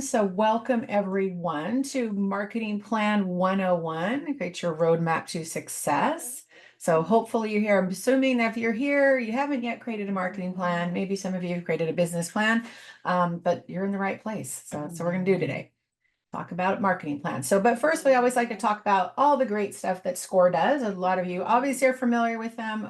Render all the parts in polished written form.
So welcome everyone to Marketing Plan 101, create your roadmap to success. So hopefully you're here. I'm assuming that if you're here, you haven't yet created a marketing plan. Maybe some of you have created a business plan, but you're in the right place. So that's what we're going to do today. Talk about marketing plans. But first, we always like to talk about all the great stuff that SCORE does. A lot of you obviously are familiar with them.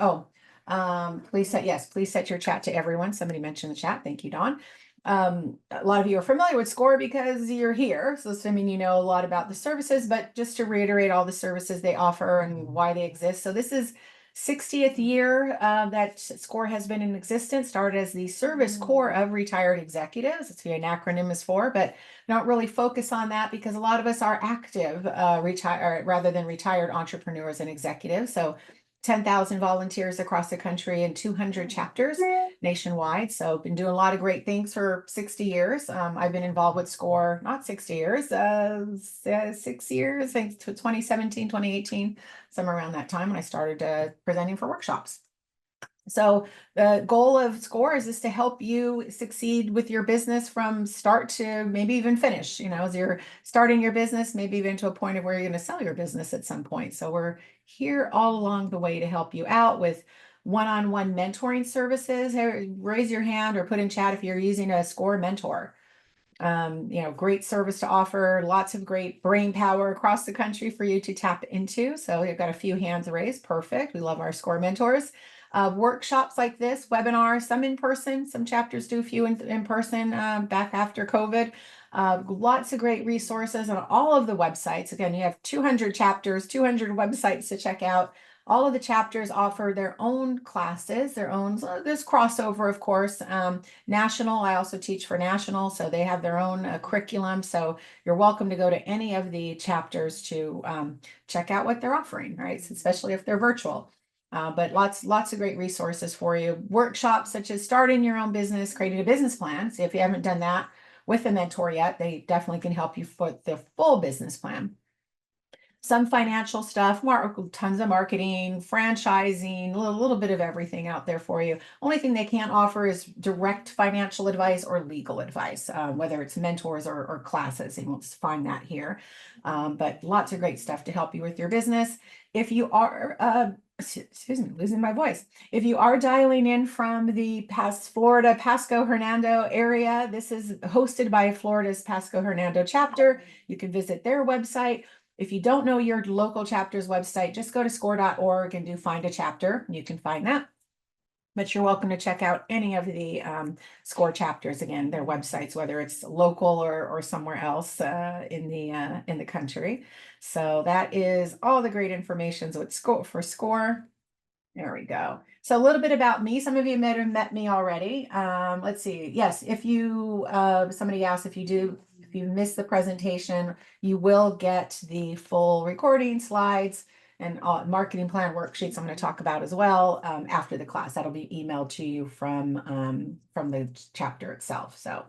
Please set your chat to everyone. Somebody mentioned the chat. Thank you, Dawn. A lot of you are familiar with SCORE because you're here. So assuming you know a lot about the services, but just to reiterate all the services they offer and why they exist. So this is 60th year that SCORE has been in existence, started as the Service Corps of Retired Executives. That's what an acronym is for, but don't really focus on that because a lot of us are active rather than retired entrepreneurs and executives. So 10,000 volunteers across the country and 200 chapters nationwide. So been doing a lot of great things for 60 years. I've been involved with SCORE, not 60 years, 6 years, I think 2017, 2018, somewhere around that time when I started presenting for workshops. So the goal of SCORE is to help you succeed with your business from start to maybe even finish, as you're starting your business, maybe even to a point of where you're going to sell your business at some point. So we're here all along the way to help you out with one-on-one mentoring services. Hey, raise your hand or put in chat if you're using a SCORE mentor. Great service to offer, lots of great brain power across the country for you to tap into. So we've got a few hands raised. Perfect. We love our SCORE mentors. Workshops like this, webinars, some in person, some chapters do a few in person back after COVID. Lots of great resources on all of the websites. Again, you have 200 chapters, 200 websites to check out. All of the chapters offer their own classes, there's crossover, of course. National, I also teach for National, so they have their own curriculum. So you're welcome to go to any of the chapters to check out what they're offering, right? Especially if they're virtual. But lots of great resources for you. Workshops such as starting your own business, creating a business plan. So if you haven't done that with a mentor yet, they definitely can help you put the full business plan. Some financial stuff, tons of marketing, franchising, a little bit of everything out there for you. Only thing they can't offer is direct financial advice or legal advice, whether it's mentors or classes. You won't find that here. But lots of great stuff to help you with your business. If you are, excuse me, losing my voice. If you are dialing in from the Florida Pasco Hernando area, this is hosted by Florida's Pasco Hernando chapter. You can visit their website. If you don't know your local chapter's website, just go to score.org and do find a chapter. You can find that. But you're welcome to check out any of the SCORE chapters, again, their websites, whether it's local or somewhere else in the country. So that is all the great information. So it's for SCORE. There we go. So a little bit about me. Some of you may have met me already. Let's see. Yes, if you somebody asked if you missed the presentation, you will get the full recording, slides, and marketing plan worksheets I'm going to talk about as well after the class. That'll be emailed to you from the chapter itself. So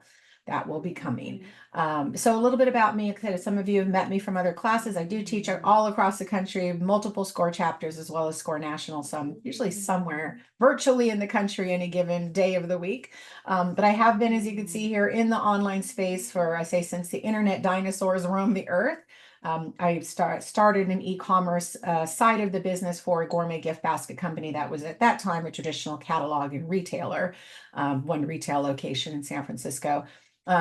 that will be coming. So a little bit about me. Some of you have met me from other classes. I do teach all across the country, multiple SCORE chapters as well as SCORE National. So I'm usually somewhere virtually in the country any given day of the week. But I have been, as you can see here, in the online space since the internet dinosaurs roamed the earth. I started an e-commerce side of the business for a gourmet gift basket company that was at that time a traditional catalog and retailer, one retail location in San Francisco.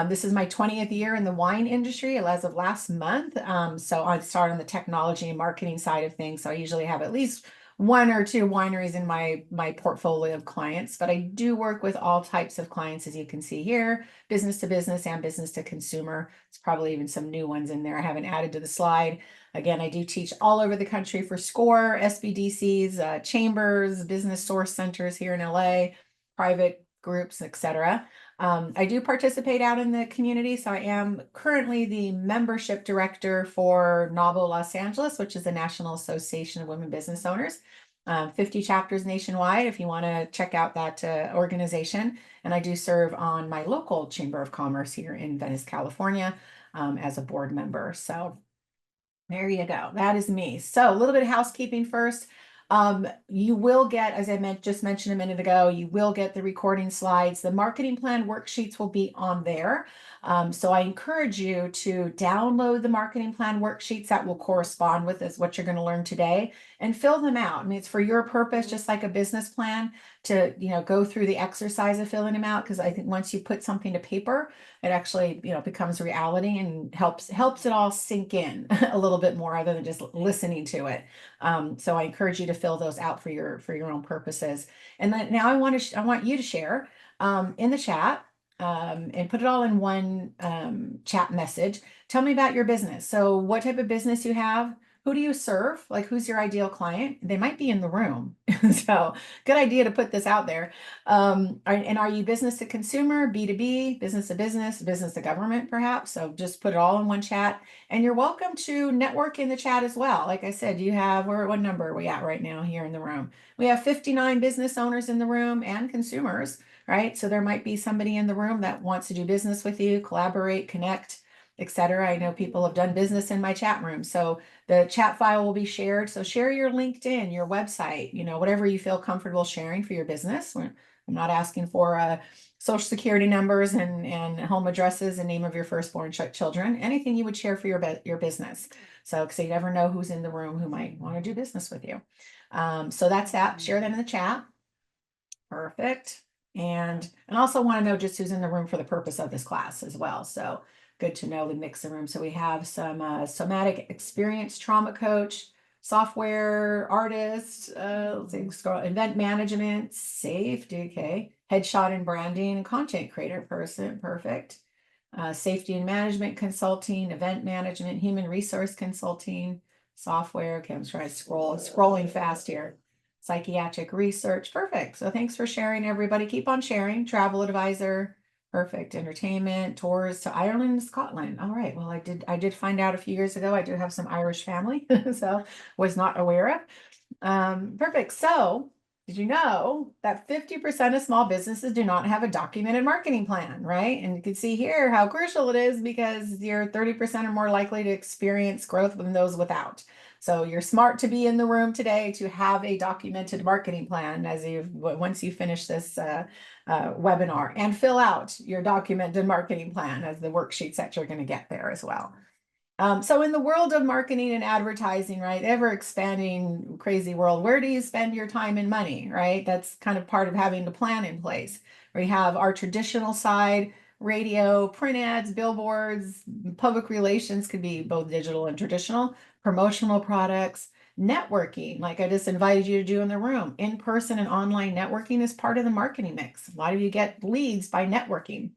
This is my 20th year in the wine industry as of last month. So I started on the technology and marketing side of things. So I usually have at least one or two wineries in my portfolio of clients, but I do work with all types of clients, as you can see here, business to business and business to consumer. There's probably even some new ones in there I haven't added to the slide. Again, I do teach all over the country for SCORE, SBDCs, chambers, business source centers here in LA, private groups, etc. I do participate out in the community. So I am currently the membership director for NAWBO Los Angeles, which is the National Association of Women Business Owners. 50 chapters nationwide if you want to check out that organization. And I do serve on my local Chamber of Commerce here in Venice, California, as a board member. So there you go. That is me. So a little bit of housekeeping first. You will get, as I just mentioned a minute ago, you will get the recording slides. The marketing plan worksheets will be on there. So I encourage you to download the marketing plan worksheets that will correspond with what you're going to learn today and fill them out. I mean, it's for your purpose, just like a business plan, to, go through the exercise of filling them out. Because I think once you put something to paper, it actually, becomes reality and helps it all sink in a little bit more other than just listening to it. So I encourage you to fill those out for your own purposes. And then now I want you to share in the chat, and put it all in one chat message. Tell me about your business. So what type of business you have? Who do you serve? Like, who's your ideal client? They might be in the room. So good idea to put this out there. And are you business to consumer, B2B, business to business, business to government, perhaps? So just put it all in one chat. And you're welcome to network in the chat as well. Like I said, what number are we at right now here in the room? We have 59 business owners in the room and consumers, right? So there might be somebody in the room that wants to do business with you, collaborate, connect, etc. I know people have done business in my chat room. So the chat file will be shared. So share your LinkedIn, your website, whatever you feel comfortable sharing for your business. I'm not asking for social security numbers and home addresses and name of your firstborn children, anything you would share for your business. So, because you never know who's in the room who might want to do business with you. So that's that. Share that in the chat. Perfect. And also want to know just who's in the room for the purpose of this class as well. So good to know the mix of room. So we have some somatic experience trauma coach, software artist, let's see, scroll, event management, safety, okay, headshot and branding, content creator person, perfect. Safety and management consulting, event management, human resource consulting, software. Okay, I'm trying to scrolling fast here. Psychiatric research, perfect. So thanks for sharing, everybody. Keep on sharing. Travel advisor, perfect. Entertainment, tours to Ireland and Scotland. All right. Well, I did find out a few years ago. I do have some Irish family, so was not aware of. Perfect. So did you know that 50% of small businesses do not have a documented marketing plan, right? And you can see here how crucial it is because you're 30% are more likely to experience growth than those without. So you're smart to be in the room today to have a documented marketing plan once you finish this webinar, and fill out your documented marketing plan as the worksheets that you're going to get there as well. So in the world of marketing and advertising, right, ever expanding crazy world, where do you spend your time and money, right? That's kind of part of having the plan in place. We have our traditional side, radio, print ads, billboards, public relations could be both digital and traditional, promotional products, networking, like I just invited you to do in the room. In-person and online networking is part of the marketing mix. A lot of you get leads by networking,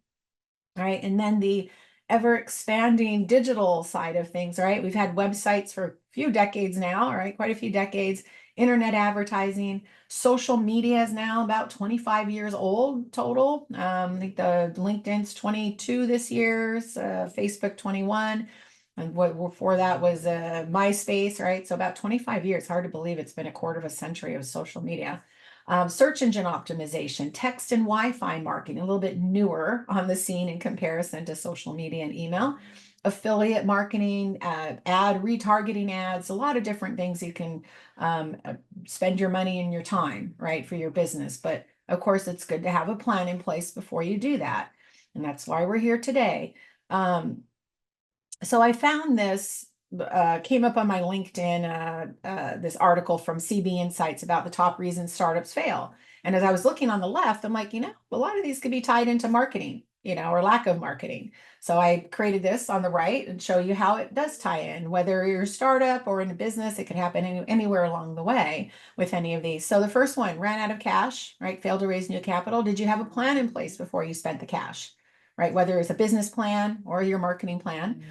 right? And then the ever expanding digital side of things, right? We've had websites for a few decades now, right? Quite a few decades. Internet advertising, social media is now about 25 years old total. I think the LinkedIn's 22 this year, Facebook 21. And what before that was MySpace, right? So about 25 years. Hard to believe it's been a quarter of a century of social media. Search engine optimization, text and Wi-Fi marketing, a little bit newer on the scene in comparison to social media and email. Affiliate marketing, ad retargeting ads, a lot of different things you can spend your money and your time, right, for your business. But of course, it's good to have a plan in place before you do that. And that's why we're here today. So I found this, came up on my LinkedIn, this article from CB Insights about the top reasons startups fail. And as I was looking on the left, I'm like, a lot of these could be tied into marketing, or lack of marketing. So I created this on the right and show you how it does tie in, whether you're a startup or in a business, it could happen anywhere along the way with any of these. So the first one, ran out of cash, right? Failed to raise new capital. Did you have a plan in place before you spent the cash, right? Whether it's a business plan or your marketing plan.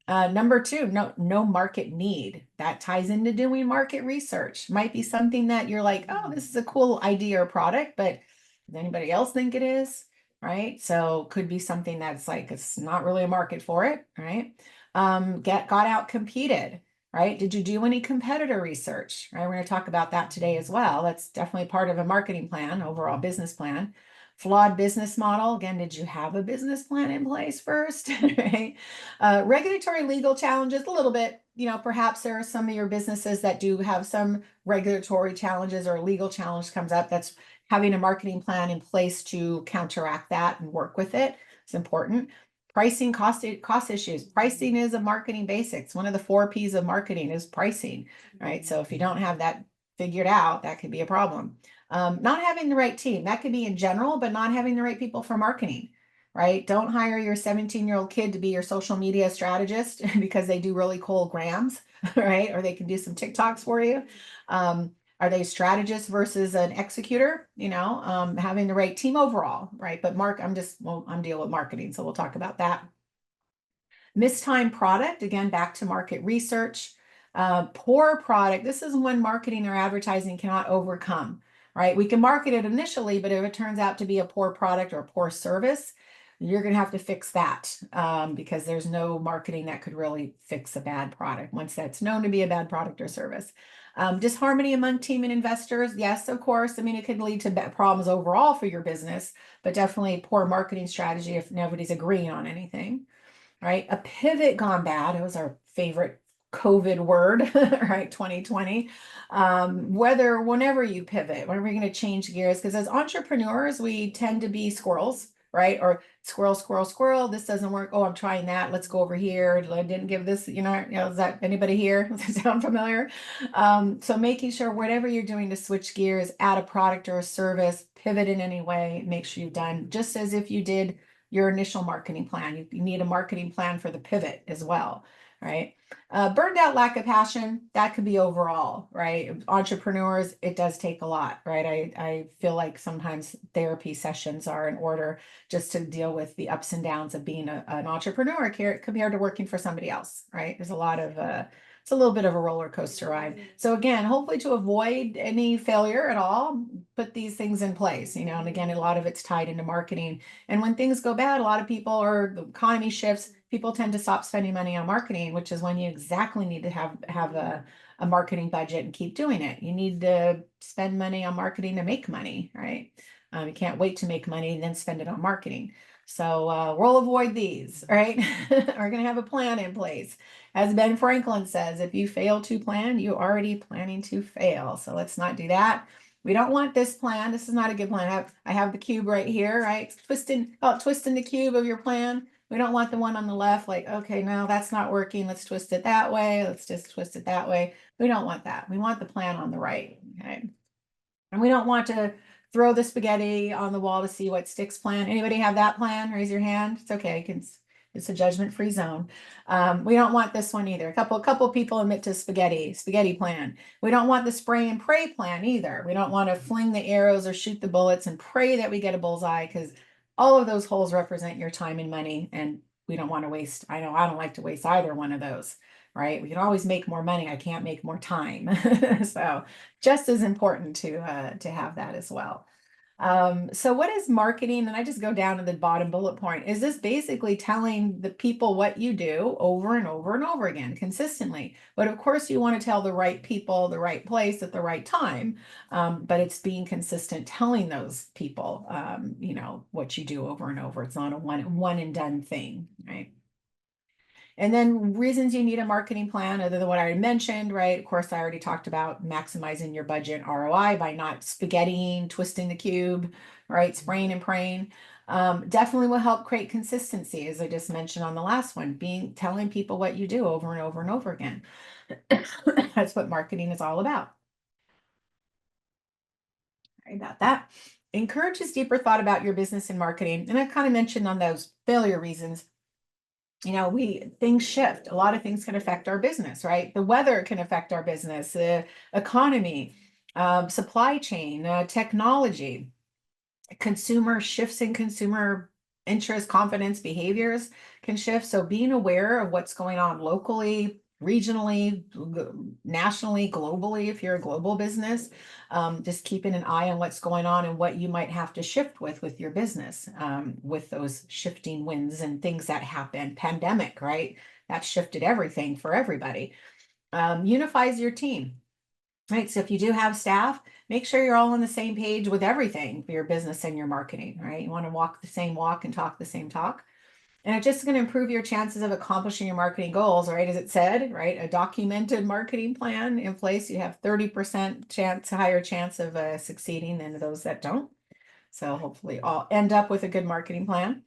Number two, no market need. That ties into doing market research. Might be something that you're like, oh, this is a cool idea or product, but does anybody else think it is? Right? So could be something that's like, it's not really a market for it, right? Got out competed, right? Did you do any competitor research? Right? We're going to talk about that today as well. That's definitely part of a marketing plan, overall business plan. Flawed business model. Again, did you have a business plan in place first? Right? Regulatory legal challenges, a little bit. Perhaps there are some of your businesses that do have some regulatory challenges or legal challenge comes up. That's having a marketing plan in place to counteract that and work with it. It's important. Pricing, cost issues. Pricing is a marketing basics. One of the 4 P's of marketing is pricing, right? So if you don't have that figured out, that could be a problem. Not having the right team, that could be in general, but not having the right people for marketing, right? Don't hire your 17-year-old kid to be your social media strategist because they do really cool grams, right? Or they can do some TikToks for you. Are they strategists versus an executor? Having the right team overall, right? But I'm dealing with marketing, so we'll talk about that. Mistimed product, again, back to market research. Poor product, this is when marketing or advertising cannot overcome, right? We can market it initially, but if it turns out to be a poor product or a poor service, you're going to have to fix that because there's no marketing that could really fix a bad product once that's known to be a bad product or service. Disharmony among team and investors. Yes, of course. I mean, it could lead to problems overall for your business, but definitely poor marketing strategy if nobody's agreeing on anything, right? A pivot gone bad. It was our favorite COVID word, right? 2020. Whenever you pivot, whenever you're going to change gears, because as entrepreneurs, we tend to be squirrels, right? Or squirrel, squirrel, squirrel. This doesn't work. Oh, I'm trying that. Let's go over here. I didn't give this, is that anybody here? Does that sound familiar? So making sure whatever you're doing to switch gears, add a product or a service, pivot in any way, make sure you've done just as if you did your initial marketing plan. You need a marketing plan for the pivot as well, right? Burned out, lack of passion, that could be overall, right? Entrepreneurs, it does take a lot, right? I feel like sometimes therapy sessions are in order just to deal with the ups and downs of being an entrepreneur compared to working for somebody else, right? There's a lot of it's a little bit of a roller coaster ride. So again, hopefully to avoid any failure at all, put these things in place, and again, a lot of it's tied into marketing. And when things go bad, a lot of people, or the economy shifts, people tend to stop spending money on marketing, which is when you exactly need to have a marketing budget and keep doing it. You need to spend money on marketing to make money, right? You can't wait to make money and then spend it on marketing. So we'll avoid these, right? We're going to have a plan in place. As Ben Franklin says, if you fail to plan, you're already planning to fail. So let's not do that. We don't want this plan. This is not a good plan. I have the cube right here, right? Twisting the cube of your plan. We don't want the one on the left, like, okay, no, that's not working. Let's twist it that way. Let's just twist it that way. We don't want that. We want the plan on the right, okay? And we don't want to throw the spaghetti on the wall to see what sticks plan. Anybody have that plan? Raise your hand. It's okay. It's a judgment-free zone. We don't want this one either. A couple people admit to spaghetti plan. We don't want the spray and pray plan either. We don't want to fling the arrows or shoot the bullets and pray that we get a bullseye, because all of those holes represent your time and money, and we don't want to waste. I know I don't like to waste either one of those, right? We can always make more money. I can't make more time. So just as important to have that as well. So what is marketing? And I just go down to the bottom bullet point. Is this basically telling the people what you do over and over and over again consistently? But of course, you want to tell the right people, the right place at the right time. But it's being consistent, telling those people, what you do over and over. It's not a one and done thing, right? And then reasons you need a marketing plan, other than what I already mentioned, right? Of course, I already talked about maximizing your budget ROI by not spaghettiing, twisting the cube, right? Spraying and praying. Definitely will help create consistency, as I just mentioned on the last one, telling people what you do over and over and over again. That's what marketing is all about. Sorry about that. Encourages deeper thought about your business and marketing. And I kind of mentioned on those failure reasons, things shift. A lot of things can affect our business, right? The weather can affect our business, the economy, supply chain, technology, consumer shifts in consumer interest, confidence, behaviors can shift. So being aware of what's going on locally, regionally, nationally, globally, if you're a global business, just keeping an eye on what's going on and what you might have to shift with your business, with those shifting winds and things that happen. Pandemic, right? That shifted everything for everybody. Unifies your team. right? So if you do have staff, make sure you're all on the same page with everything for your business and your marketing, right? You want to walk the same walk and talk the same talk. And it's just going to improve your chances of accomplishing your marketing goals, right? As it said, right? A documented marketing plan in place, you have 30% higher chance of succeeding than those that don't. So hopefully I'll end up with a good marketing plan.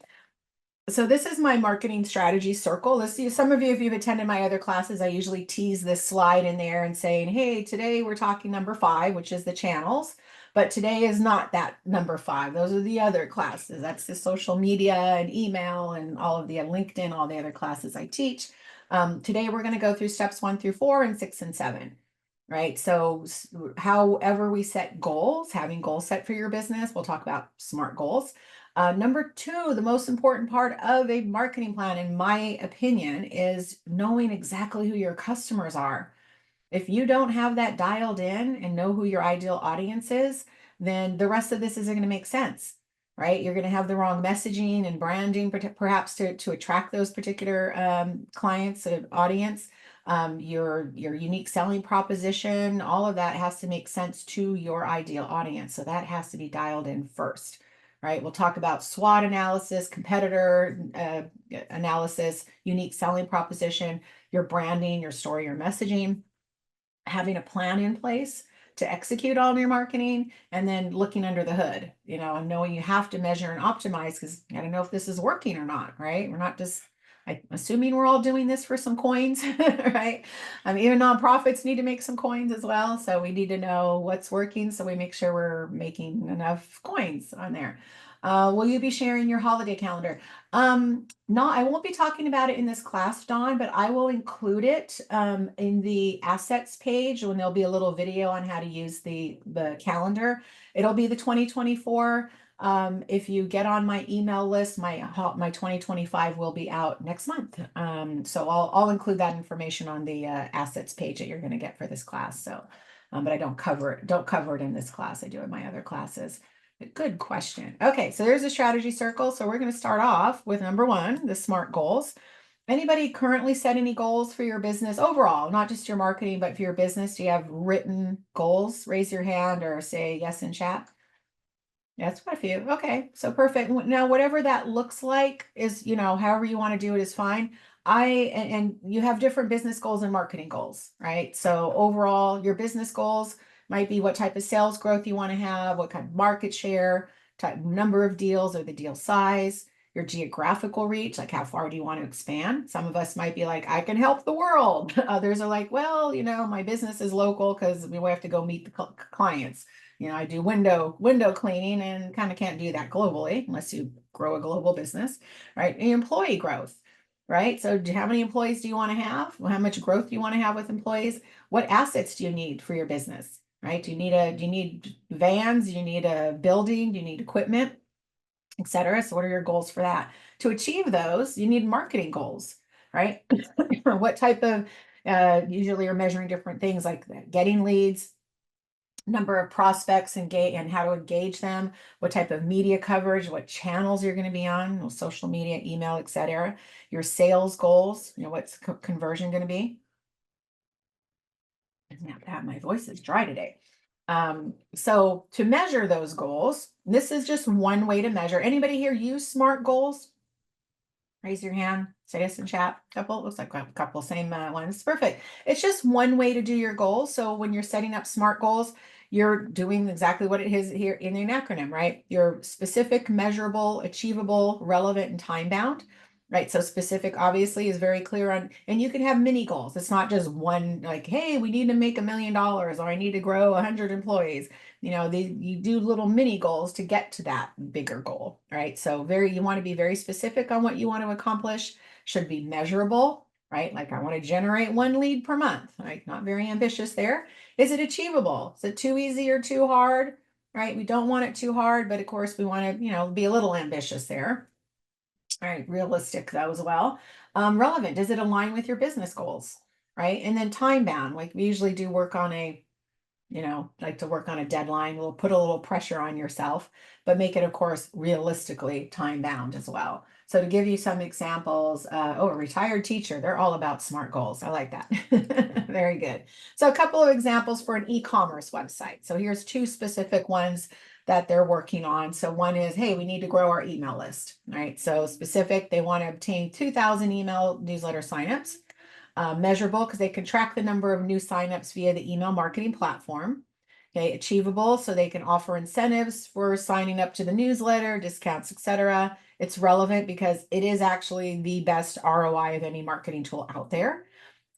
So this is my marketing strategy circle. Some of you, if you've attended my other classes, I usually tease this slide in there and saying, hey, today we're talking number 5, which is the channels. But today is not that number 5. Those are the other classes. That's the social media and email and all of the LinkedIn, all the other classes I teach. Today we're going to go through steps 1 through 4 and 6 and 7. Right. So however we set goals, having goals set for your business, we'll talk about SMART goals. Number 2, the most important part of a marketing plan, in my opinion, is knowing exactly who your customers are. If you don't have that dialed in and know who your ideal audience is, then the rest of this isn't going to make sense, right? You're going to have the wrong messaging and branding, perhaps to attract those particular clients, audience. Your unique selling proposition, all of that has to make sense to your ideal audience. So that has to be dialed in first, right? We'll talk about SWOT analysis, competitor analysis, unique selling proposition, your branding, your story, your messaging, having a plan in place to execute on your marketing, and then looking under the hood, and knowing you have to measure and optimize because you got to know if this is working or not, right? We're not just assuming we're all doing this for some coins, right? Even nonprofits need to make some coins as well. So we need to know what's working so we make sure we're making enough coins on there. Will you be sharing your holiday calendar? No, I won't be talking about it in this class, Dawn, but I will include it in the assets page when there'll be a little video on how to use the calendar. It'll be the 2024. If you get on my email list, my 2025 will be out next month. So I'll include that information on the assets page that you're going to get for this class. So, but I don't cover it in this class. I do in my other classes. Good question. Okay, so there's a strategy circle. So we're going to start off with number 1, the SMART goals. Anybody currently set any goals for your business overall, not just your marketing, but for your business? Do you have written goals? Raise your hand or say yes in chat. That's quite a few. Okay, so perfect. Now, whatever that looks like is, however you want to do it is fine. And you have different business goals and marketing goals, right? So overall, your business goals might be what type of sales growth you want to have, what kind of market share, type number of deals or the deal size, your geographical reach, like how far do you want to expand? Some of us might be like, I can help the world. Others are like, well, my business is local because we have to go meet the clients. I do window cleaning and kind of can't do that globally unless you grow a global business, right? And employee growth, right? So how many employees do you want to have? How much growth do you want to have with employees? What assets do you need for your business, right? Do you need vans? Do you need a building? Do you need equipment, etc.? So what are your goals for that? To achieve those, you need marketing goals, right? What type of usually you're measuring different things like getting leads, number of prospects and how to engage them, what type of media coverage, what channels you're going to be on, social media, email, etc. Your sales goals, what's conversion going to be. Isn't that bad? My voice is dry today. So to measure those goals, this is just one way to measure. Anybody here use SMART goals? Raise your hand, say yes in chat. Couple, looks like a couple same ones. Perfect. It's just one way to do your goals. So when you're setting up SMART goals, you're doing exactly what it is here in an acronym, right? You're specific, measurable, achievable, relevant, and time bound, right? So specific obviously is very clear on, and you can have mini goals. It's not just one like, hey, we need to make $1 million or I need to grow 100 employees. You do little mini goals to get to that bigger goal, right? So you want to be very specific on what you want to accomplish, should be measurable, right? Like I want to generate 1 lead per month, right? Not very ambitious there. Is it achievable? Is it too easy or too hard, right? We don't want it too hard, but of course we want to, be a little ambitious there. All right, realistic though as well. Relevant, does it align with your business goals, right? And then time bound, like we usually do work on a like to work on a deadline. We'll put a little pressure on yourself, but make it, of course, realistically time bound as well. So to give you some examples, a retired teacher, they're all about SMART goals. I like that. Very good. So a couple of examples for an e-commerce website. So here's two specific ones that they're working on. So one is, hey, we need to grow our email list, right? So specific, they want to obtain 2,000 email newsletter signups. Measurable because they can track the number of new signups via the email marketing platform. Okay, achievable so they can offer incentives for signing up to the newsletter, discounts, etc. It's relevant because it is actually the best ROI of any marketing tool out there.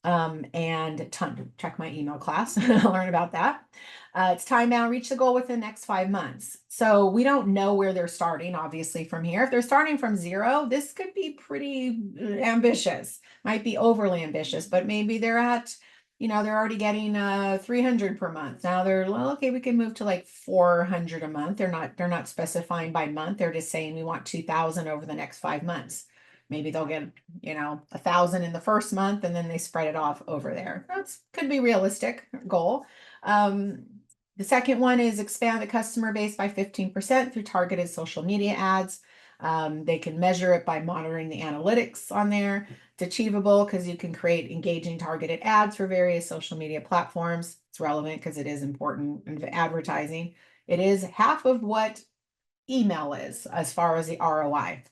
And check my email class, learn about that. It's time bound, reach the goal within the next 5 months. So we don't know where they're starting, obviously, from here. If they're starting from 0, this could be pretty ambitious, might be overly ambitious, but maybe they're at, they're already getting 300 per month. Now they're, well, okay, we can move to like 400 a month. They're not specifying by month. They're just saying we want 2,000 over the next 5 months. Maybe they'll get 1,000 in the first month and then they spread it off over there. That's could be realistic goal. The second one is expand the customer base by 15% through targeted social media ads. They can measure it by monitoring the analytics on there. It's achievable because you can create engaging targeted ads for various social media platforms. It's relevant because it is important in advertising. It is half of what email is as far as the ROI.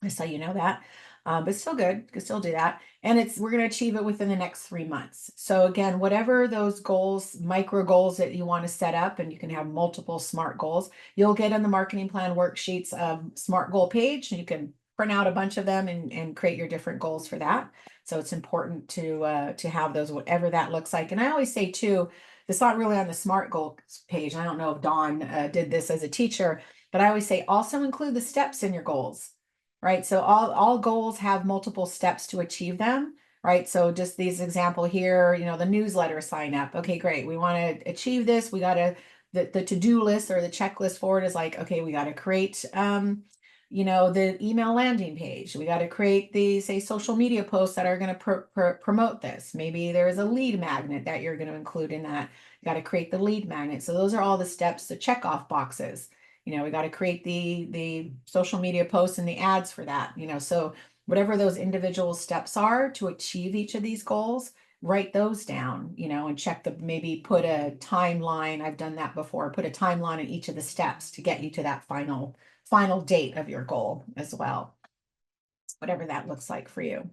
Just so you know that. But still good. You can still do that. And we're going to achieve it within the next 3 months. So again, whatever those goals, micro goals that you want to set up, and you can have multiple SMART goals, you'll get in the marketing plan worksheets SMART goal page, and you can print out a bunch of them and create your different goals for that. So it's important to have those, whatever that looks like. And I always say too, it's not really on the SMART goals page. I don't know if Dawn did this as a teacher, but I always say also include the steps in your goals. Right. So all goals have multiple steps to achieve them. Right. So just these example here, the newsletter sign up. Okay, great. We want to achieve this. We got to, the to-do list or the checklist for it is like, okay, we got to create, the email landing page. We got to create the, say, social media posts that are going to promote this. Maybe there's a lead magnet that you're going to include in that. You got to create the lead magnet. So those are all the steps, the check off boxes. We got to create the social media posts and the ads for that, so whatever those individual steps are to achieve each of these goals, write those down, and check maybe put a timeline. I've done that before, put a timeline in each of the steps to get you to that final date of your goal as well, whatever that looks like for you.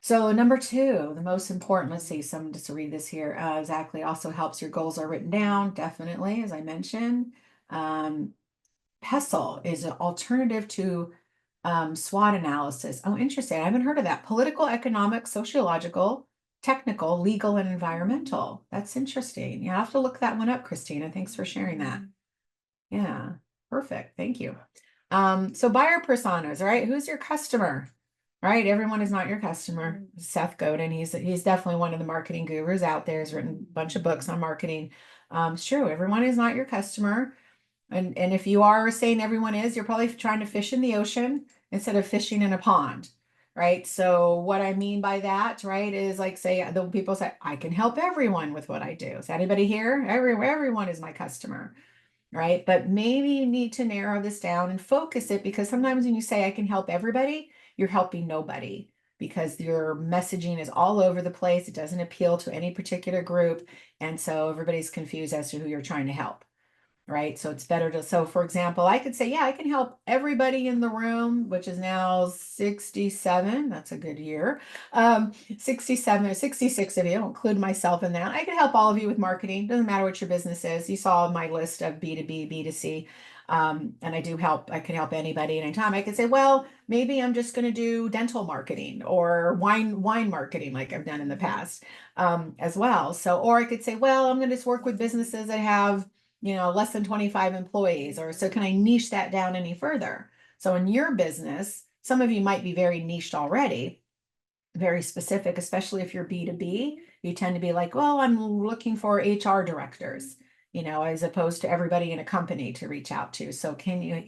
So number 2, the most important, let's see, some just to read this here, exactly, also helps your goals are written down, definitely, as I mentioned. PESTLE is an alternative to SWOT analysis. Oh, interesting. I haven't heard of that. Political, economic, sociological, technical, legal, and environmental. That's interesting. You have to look that one up, Christina. Thanks for sharing that. Yeah, perfect. Thank you. So buyer personas, right? Who's your customer? Right? Everyone is not your customer. Seth Godin, he's definitely one of the marketing gurus out there. He's written a bunch of books on marketing. It's true. Everyone is not your customer. And if you are saying everyone is, you're probably trying to fish in the ocean instead of fishing in a pond, right? So what I mean by that, right, is like, say, the people say, I can help everyone with what I do. Is anybody here? Everyone is my customer, right? But maybe you need to narrow this down and focus it, because sometimes when you say I can help everybody, you're helping nobody, because your messaging is all over the place. It doesn't appeal to any particular group. And so everybody's confused as to who you're trying to help. Right. So it's better to, so for example, I could say, yeah, I can help everybody in the room, which is now 67. That's a good year. 67 or 66 of you, I'll include myself in that. I can help all of you with marketing. Doesn't matter what your business is. You saw my list of B2B, B2C. And I can help anybody anytime. I could say, well, maybe I'm just going to do dental marketing or wine marketing like I've done in the past as well. So, or I could say, well, I'm going to just work with businesses that have less than 25 employees, or so can I niche that down any further? So in your business, some of you might be very niched already, very specific, especially if you're B2B, you tend to be like, well, I'm looking for HR directors, as opposed to everybody in a company to reach out to. So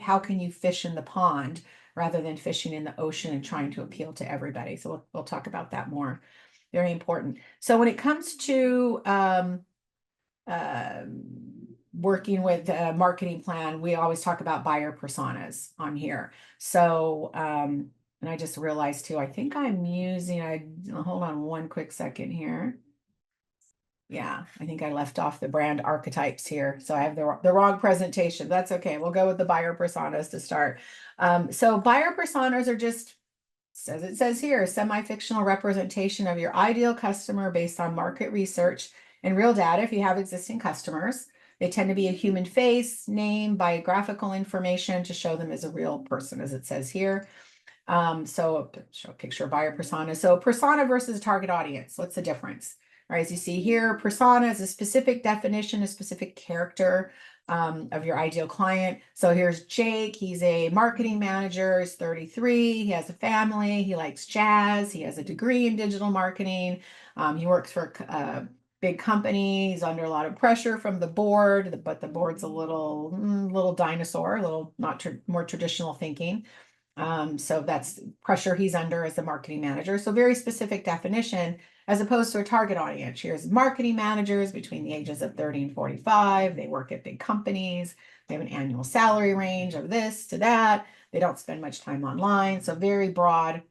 how can you fish in the pond rather than fishing in the ocean and trying to appeal to everybody? So we'll talk about that more. Very important. So when it comes to, working with a marketing plan, we always talk about buyer personas on here. So, and I just realized too, I think I'm using, hold on one quick second here. Yeah, I think I left off the brand archetypes here. So I have the wrong presentation. That's okay. We'll go with the buyer personas to start. So buyer personas are just, as it says here, semi-fictional representation of your ideal customer based on market research and real data if you have existing customers. They tend to be a human face, name, biographical information to show them as a real person, as it says here. So show a picture of buyer persona. So persona versus target audience. What's the difference? All right, as you see here, persona is a specific definition, a specific character of your ideal client. So here's Jake. He's a marketing manager. He's 33. He has a family. He likes jazz. He has a degree in digital marketing. He works for a big company. He's under a lot of pressure from the board, but the board's a little dinosaur, a little not more traditional thinking. So that's pressure he's under as a marketing manager. So very specific definition as opposed to a target audience. Here's marketing managers between the ages of 30 and 45. They work at big companies. They have an annual salary range of this to that. They don't spend much time online. So very broad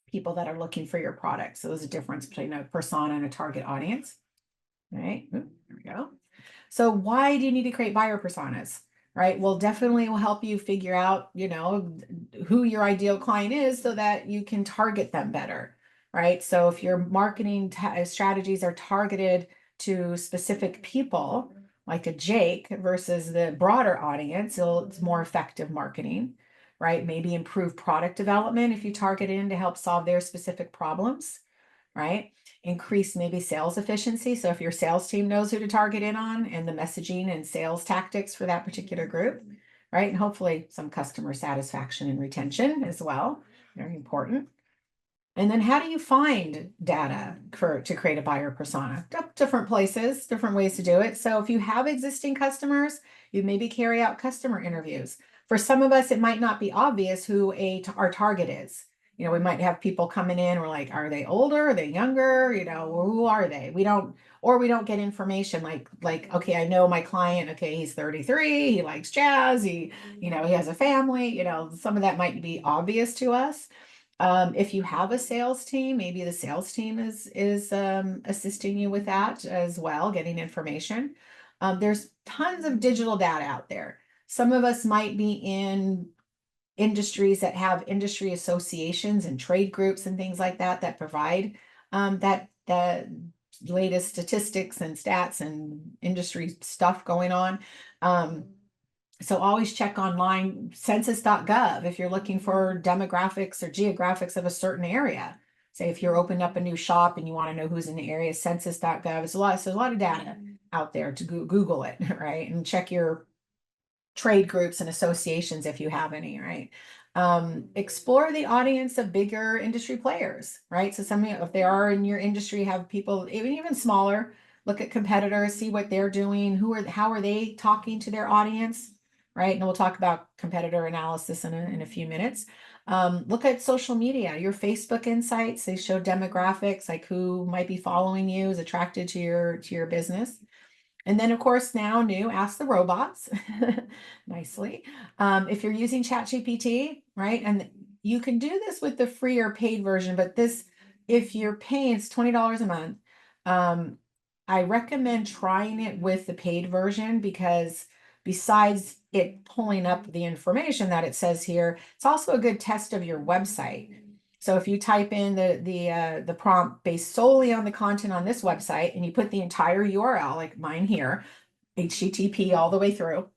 people that are looking for your product. So there's a difference between a persona and a target audience. All right, there we go. So why do you need to create buyer personas? Right. Well, definitely will help you figure out, who your ideal client is so that you can target them better. Right. So if your marketing strategies are targeted to specific people, like a Jake versus the broader audience, it's more effective marketing. Right. Maybe improve product development if you target in to help solve their specific problems. Right. Increase maybe sales efficiency. So if your sales team knows who to target in on and the messaging and sales tactics for that particular group, right? And hopefully some customer satisfaction and retention as well. Very important. And then how do you find data to create a buyer persona? Different places, different ways to do it. So if you have existing customers, you maybe carry out customer interviews. For some of us, it might not be obvious who our target is. We might have people coming in, we're like, are they older? Are they younger? Who are they? We don't get information like, okay, I know my client, okay, he's 33, he likes jazz, he has a family, some of that might be obvious to us. If you have a sales team, maybe the sales team is assisting you with that as well, getting information. There's tons of digital data out there. Some of us might be in industries that have industry associations and trade groups and things like that provide that latest statistics and stats and industry stuff going on. So always check online, census.gov, if you're looking for demographics or geographics of a certain area. Say if you're opening up a new shop and you want to know who's in the area, census.gov. There's a lot of data out there to Google it, right? And check your trade groups and associations if you have any, right? Explore the audience of bigger industry players, right? So if they are in your industry, have people even smaller, look at competitors, see what they're doing, how are they talking to their audience, right? And we'll talk about competitor analysis in a few minutes. Look at social media, your Facebook insights. They show demographics, like who might be following you, is attracted to your business. And then, of course, now new, ask the robots nicely. If you're using ChatGPT, right? And you can do this with the free or paid version, but if you're paying, it's $20 a month. I recommend trying it with the paid version because besides it pulling up the information that it says here, it's also a good test of your website. So if you type in the prompt based solely on the content on this website and you put the entire URL, like mine here, HTTP all the way through,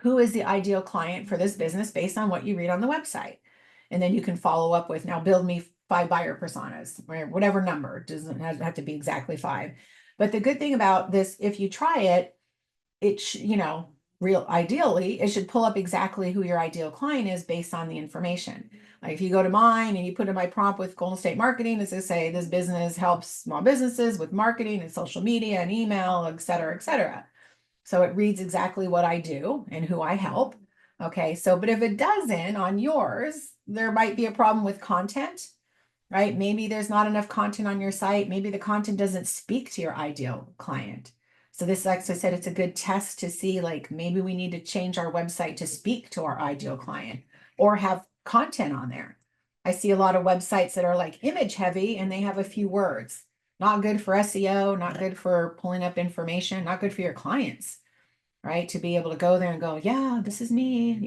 who is the ideal client for this business based on what you read on the website? And then you can follow up with, now build me 5 buyer personas, or whatever number. It doesn't have to be exactly 5. But the good thing about this, if you try it, ideally, it should pull up exactly who your ideal client is based on the information. Like if you go to mine and you put in my prompt with Golden State Marketing, it's to say this business helps small businesses with marketing and social media and email, et cetera, et cetera. So it reads exactly what I do and who I help. Okay, but if it doesn't on yours, there might be a problem with content, right? Maybe there's not enough content on your site. Maybe the content doesn't speak to your ideal client. So this, like I said, it's a good test to see, like, maybe we need to change our website to speak to our ideal client or have content on there. I see a lot of websites that are like image heavy and they have a few words. Not good for SEO, not good for pulling up information, not good for your clients, right? To be able to go there and go, yeah, this is me,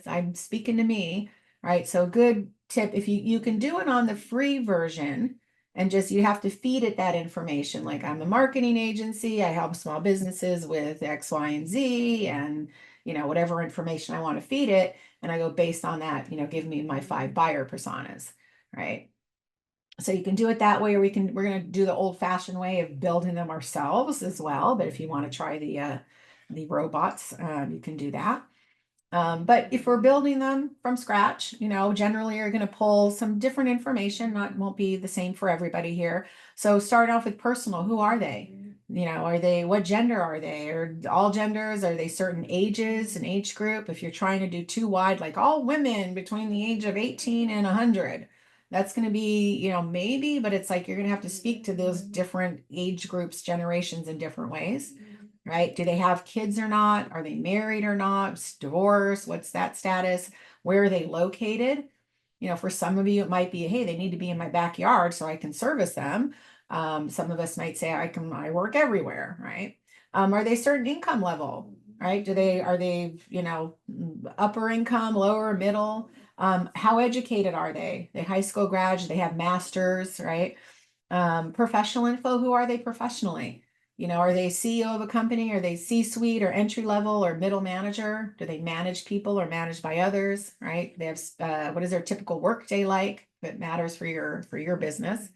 I'm speaking to me, right? So good tip, if you can do it on the free version and just you have to feed it that information. Like, I'm a marketing agency, I help small businesses with X, Y, and Z, and whatever information I want to feed it. And I go based on that, give me my 5 buyer personas, right? So you can do it that way, or we're going to do the old fashioned way of building them ourselves as well. But if you want to try the robots, you can do that. But if we're building them from scratch, generally you're going to pull some different information. Won't be the same for everybody here. So start off with personal. Who are they? What gender are they? Or all genders? Are they certain ages, an age group? If you're trying to do too wide, like all women between the age of 18 and 100, that's going to be, maybe, but it's like you're going to have to speak to those different age groups, generations in different ways, right? Do they have kids or not? Are they married or not? Divorce? What's that status? Where are they located? For some of you, it might be, hey, they need to be in my backyard so I can service them. Some of us might say, I work everywhere, right? Are they certain income level, right? Are they, upper income, lower, middle? How educated are they? They high school graduate, they have masters, right? Professional info, who are they professionally? Are they CEO of a company? Are they C-suite or entry level or middle manager? Do they manage people or managed by others, right? They have, what is their typical work day like? That matters for your business.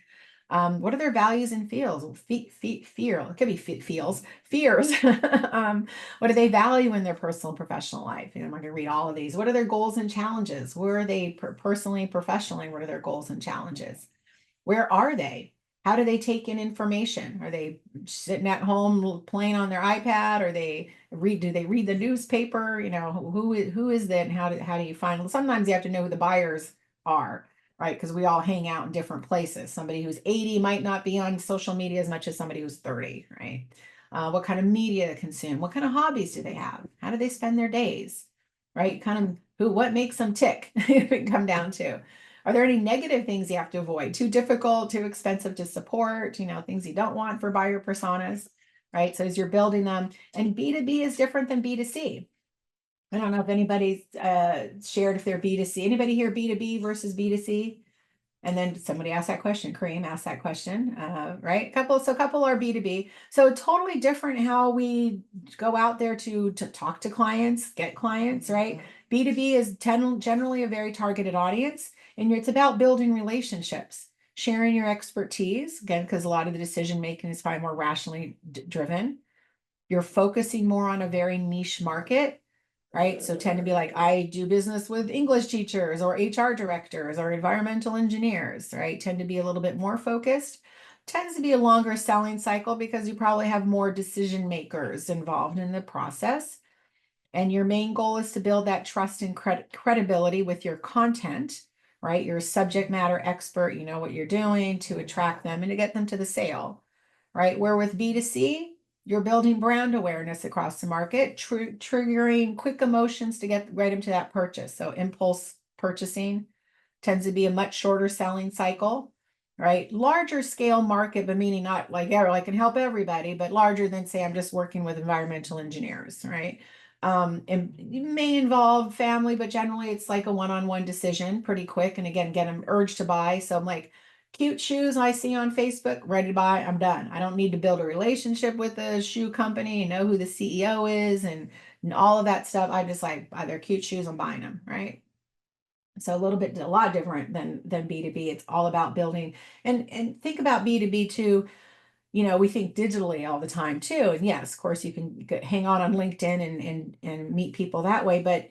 What are their values and feels? It could be feels, fears. What do they value in their personal and professional life? I'm not going to read all of these. What are their goals and challenges? Where are they personally, professionally? What are their goals and challenges? Where are they? How do they take in information? Are they sitting at home playing on their iPad? Or do they read the newspaper? Who is that, and how do you find them? Sometimes you have to know who the buyers are, right? Because we all hang out in different places. Somebody who's 80 might not be on social media as much as somebody who's 30, right? What kind of media they consume? What kind of hobbies do they have? How do they spend their days? Right? What makes them tick? If it come down to. Are there any negative things you have to avoid? Too difficult, too expensive to support, things you don't want for buyer personas, right? So as you're building them, and B2B is different than B2C. I don't know if anybody's shared if they're B2C. Anybody here B2B versus B2C? And then somebody asked that question, Kareem asked that question, right? Couple are B2B. So totally different how we go out there to talk to clients, get clients, right? B2B is generally a very targeted audience, and it's about building relationships, sharing your expertise, again, because a lot of the decision making is probably more rationally driven. You're focusing more on a very niche market, right? So tend to be like, I do business with English teachers or HR directors or environmental engineers, right? Tend to be a little bit more focused. Tends to be a longer selling cycle because you probably have more decision makers involved in the process. And your main goal is to build that trust and credibility with your content, right? You're a subject matter expert, you know what you're doing to attract them and to get them to the sale, right? Where with B2C, you're building brand awareness across the market, triggering quick emotions to get right into that purchase. So impulse purchasing tends to be a much shorter selling cycle, right? Larger scale market, but meaning not like, yeah, I can help everybody, but larger than say, I'm just working with environmental engineers, right? And it may involve family, but generally it's like a one-on-one decision, pretty quick. And again, get them urged to buy. So I'm like, cute shoes I see on Facebook, ready to buy, I'm done. I don't need to build a relationship with the shoe company and know who the CEO is and all of that stuff. I just like, they're cute shoes, I'm buying them, right? So a lot different than B2B. It's all about building and think about B2B too. We think digitally all the time too. And yes, of course you can hang on LinkedIn and meet people that way. But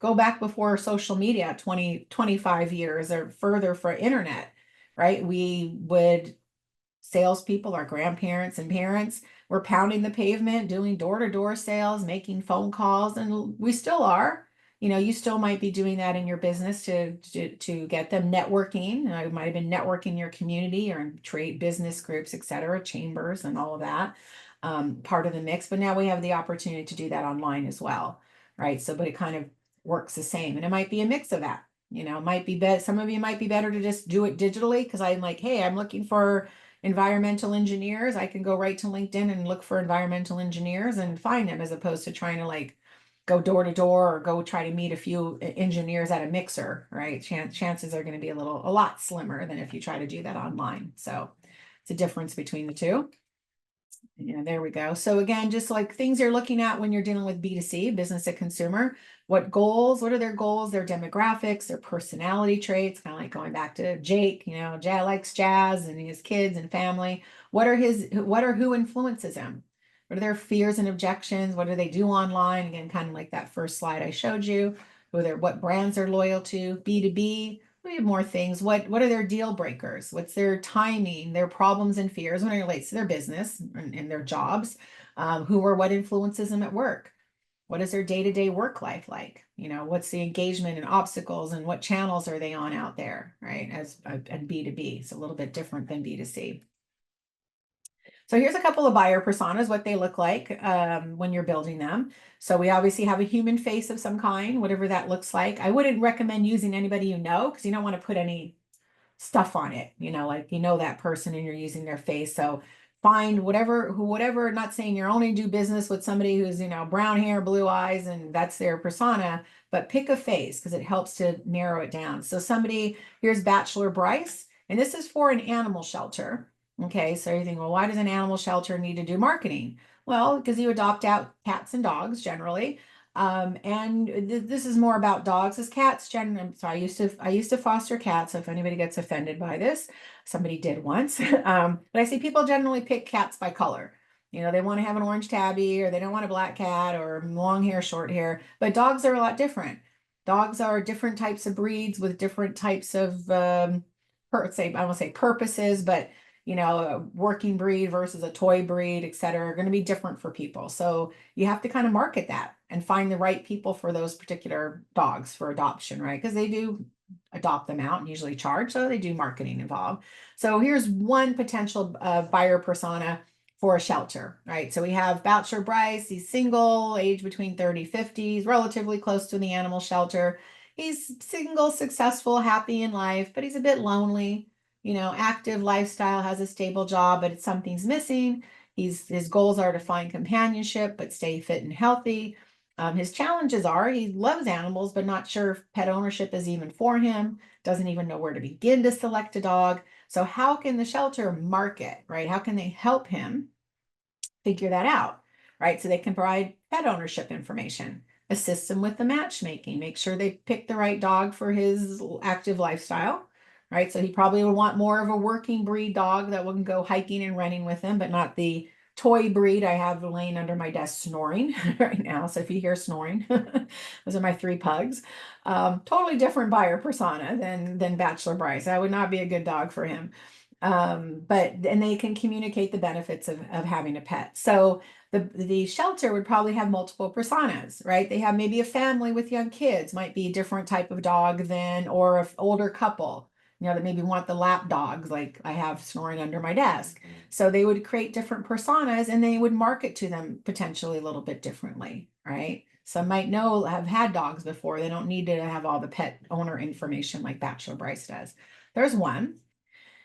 go back before social media, 25 years or further for internet, right? Salespeople, our grandparents and parents were pounding the pavement, doing door-to-door sales, making phone calls, and we still are. You still might be doing that in your business to get them networking. You might have been networking your community or in trade business groups, et cetera, chambers and all of that. part of the mix, but now we have the opportunity to do that online as well, right? So, but it kind of works the same, and it might be a mix of that. It might be better. Some of you might be better to just do it digitally because I'm like, hey, I'm looking for environmental engineers. I can go right to LinkedIn and look for environmental engineers and find them, as opposed to trying to like go door to door or go try to meet a few engineers at a mixer, right? Chances are going to be a lot slimmer than if you try to do that online. So it's a difference between the two. Yeah, there we go. So again, just like things you're looking at when you're dealing with B2C, business to consumer, what are their goals, their demographics, their personality traits, kind of like going back to Jake, Jay likes jazz and his kids and family. Who influences him? What are their fears and objections? What do they do online? Again, kind of like that first slide I showed you. What brands they're loyal to, B2B. We have more things. What are their deal breakers? What's their timing, their problems and fears when it relates to their business and their jobs? Who or what influences them at work? What is their day-to-day work life like? What's the engagement and obstacles and what channels are they on out there, right? As B2B. It's a little bit different than B2C. So here's a couple of buyer personas, what they look like when you're building them. So we obviously have a human face of some kind, whatever that looks like. I wouldn't recommend using anybody because you don't want to put any stuff on it, like that person and you're using their face. So find whatever, not saying you're only do business with somebody who's, brown hair, blue eyes, and that's their persona, but pick a face because it helps to narrow it down. So here's Bachelor Bryce, and this is for an animal shelter. Okay, so you think, well, why does an animal shelter need to do marketing? Well, because you adopt out cats and dogs generally. And this is more about dogs as cats. So I used to foster cats. So if anybody gets offended by this, somebody did once. But I see people generally pick cats by color. They want to have an orange tabby, or they don't want a black cat, or long hair, short hair. But dogs are a lot different. Dogs are different types of breeds with different types of I won't say purposes, but a working breed versus a toy breed, et cetera, are going to be different for people. So you have to kind of market that and find the right people for those particular dogs for adoption, right? Because they do adopt them out and usually charge, so they do marketing involved. So here's one potential buyer persona for a shelter, right? So we have Bachelor Bryce. He's single, age between 30, 50. He's relatively close to the animal shelter. He's single, successful, happy in life, but he's a bit lonely. Active lifestyle, has a stable job, but something's missing. His goals are to find companionship, but stay fit and healthy. His challenges are he loves animals, but not sure if pet ownership is even for him, doesn't even know where to begin to select a dog. So how can the shelter market, right? How can they help him figure that out, right? So they can provide pet ownership information, assist him with the matchmaking, make sure they pick the right dog for his active lifestyle, right? So he probably would want more of a working breed dog that wouldn't go hiking and running with him, but not the toy breed I have laying under my desk snoring right now. So if you hear snoring, those are my 3 pugs. Totally different buyer persona than Bachelor Bryce. That would not be a good dog for him. And they can communicate the benefits of having a pet. So the shelter would probably have multiple personas, right? They have maybe a family with young kids, might be a different type of dog or an older couple, that maybe want the lap dogs like I have snoring under my desk. So they would create different personas and they would market to them potentially a little bit differently, right? Some might have had dogs before. They don't need to have all the pet owner information like Bachelor Bryce does. There's one.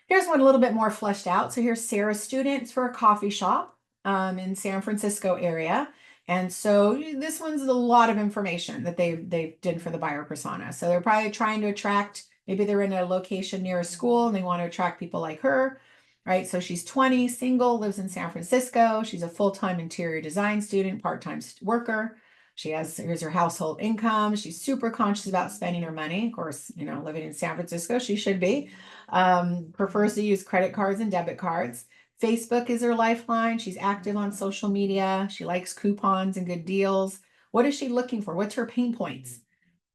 Here's one a little bit more fleshed out. So here's Sarah's students for a coffee shop in San Francisco area. And so this one's a lot of information that they did for the buyer persona. So they're probably trying to attract, maybe they're in a location near a school and they want to attract people like her, right? So she's 20, single, lives in San Francisco. She's a full-time interior design student, part-time worker. Here's her household income. She's super conscious about spending her money. Of course, living in San Francisco, she should be. Prefers to use credit cards and debit cards. Facebook is her lifeline. She's active on social media. She likes coupons and good deals. What is she looking for? What's her pain points?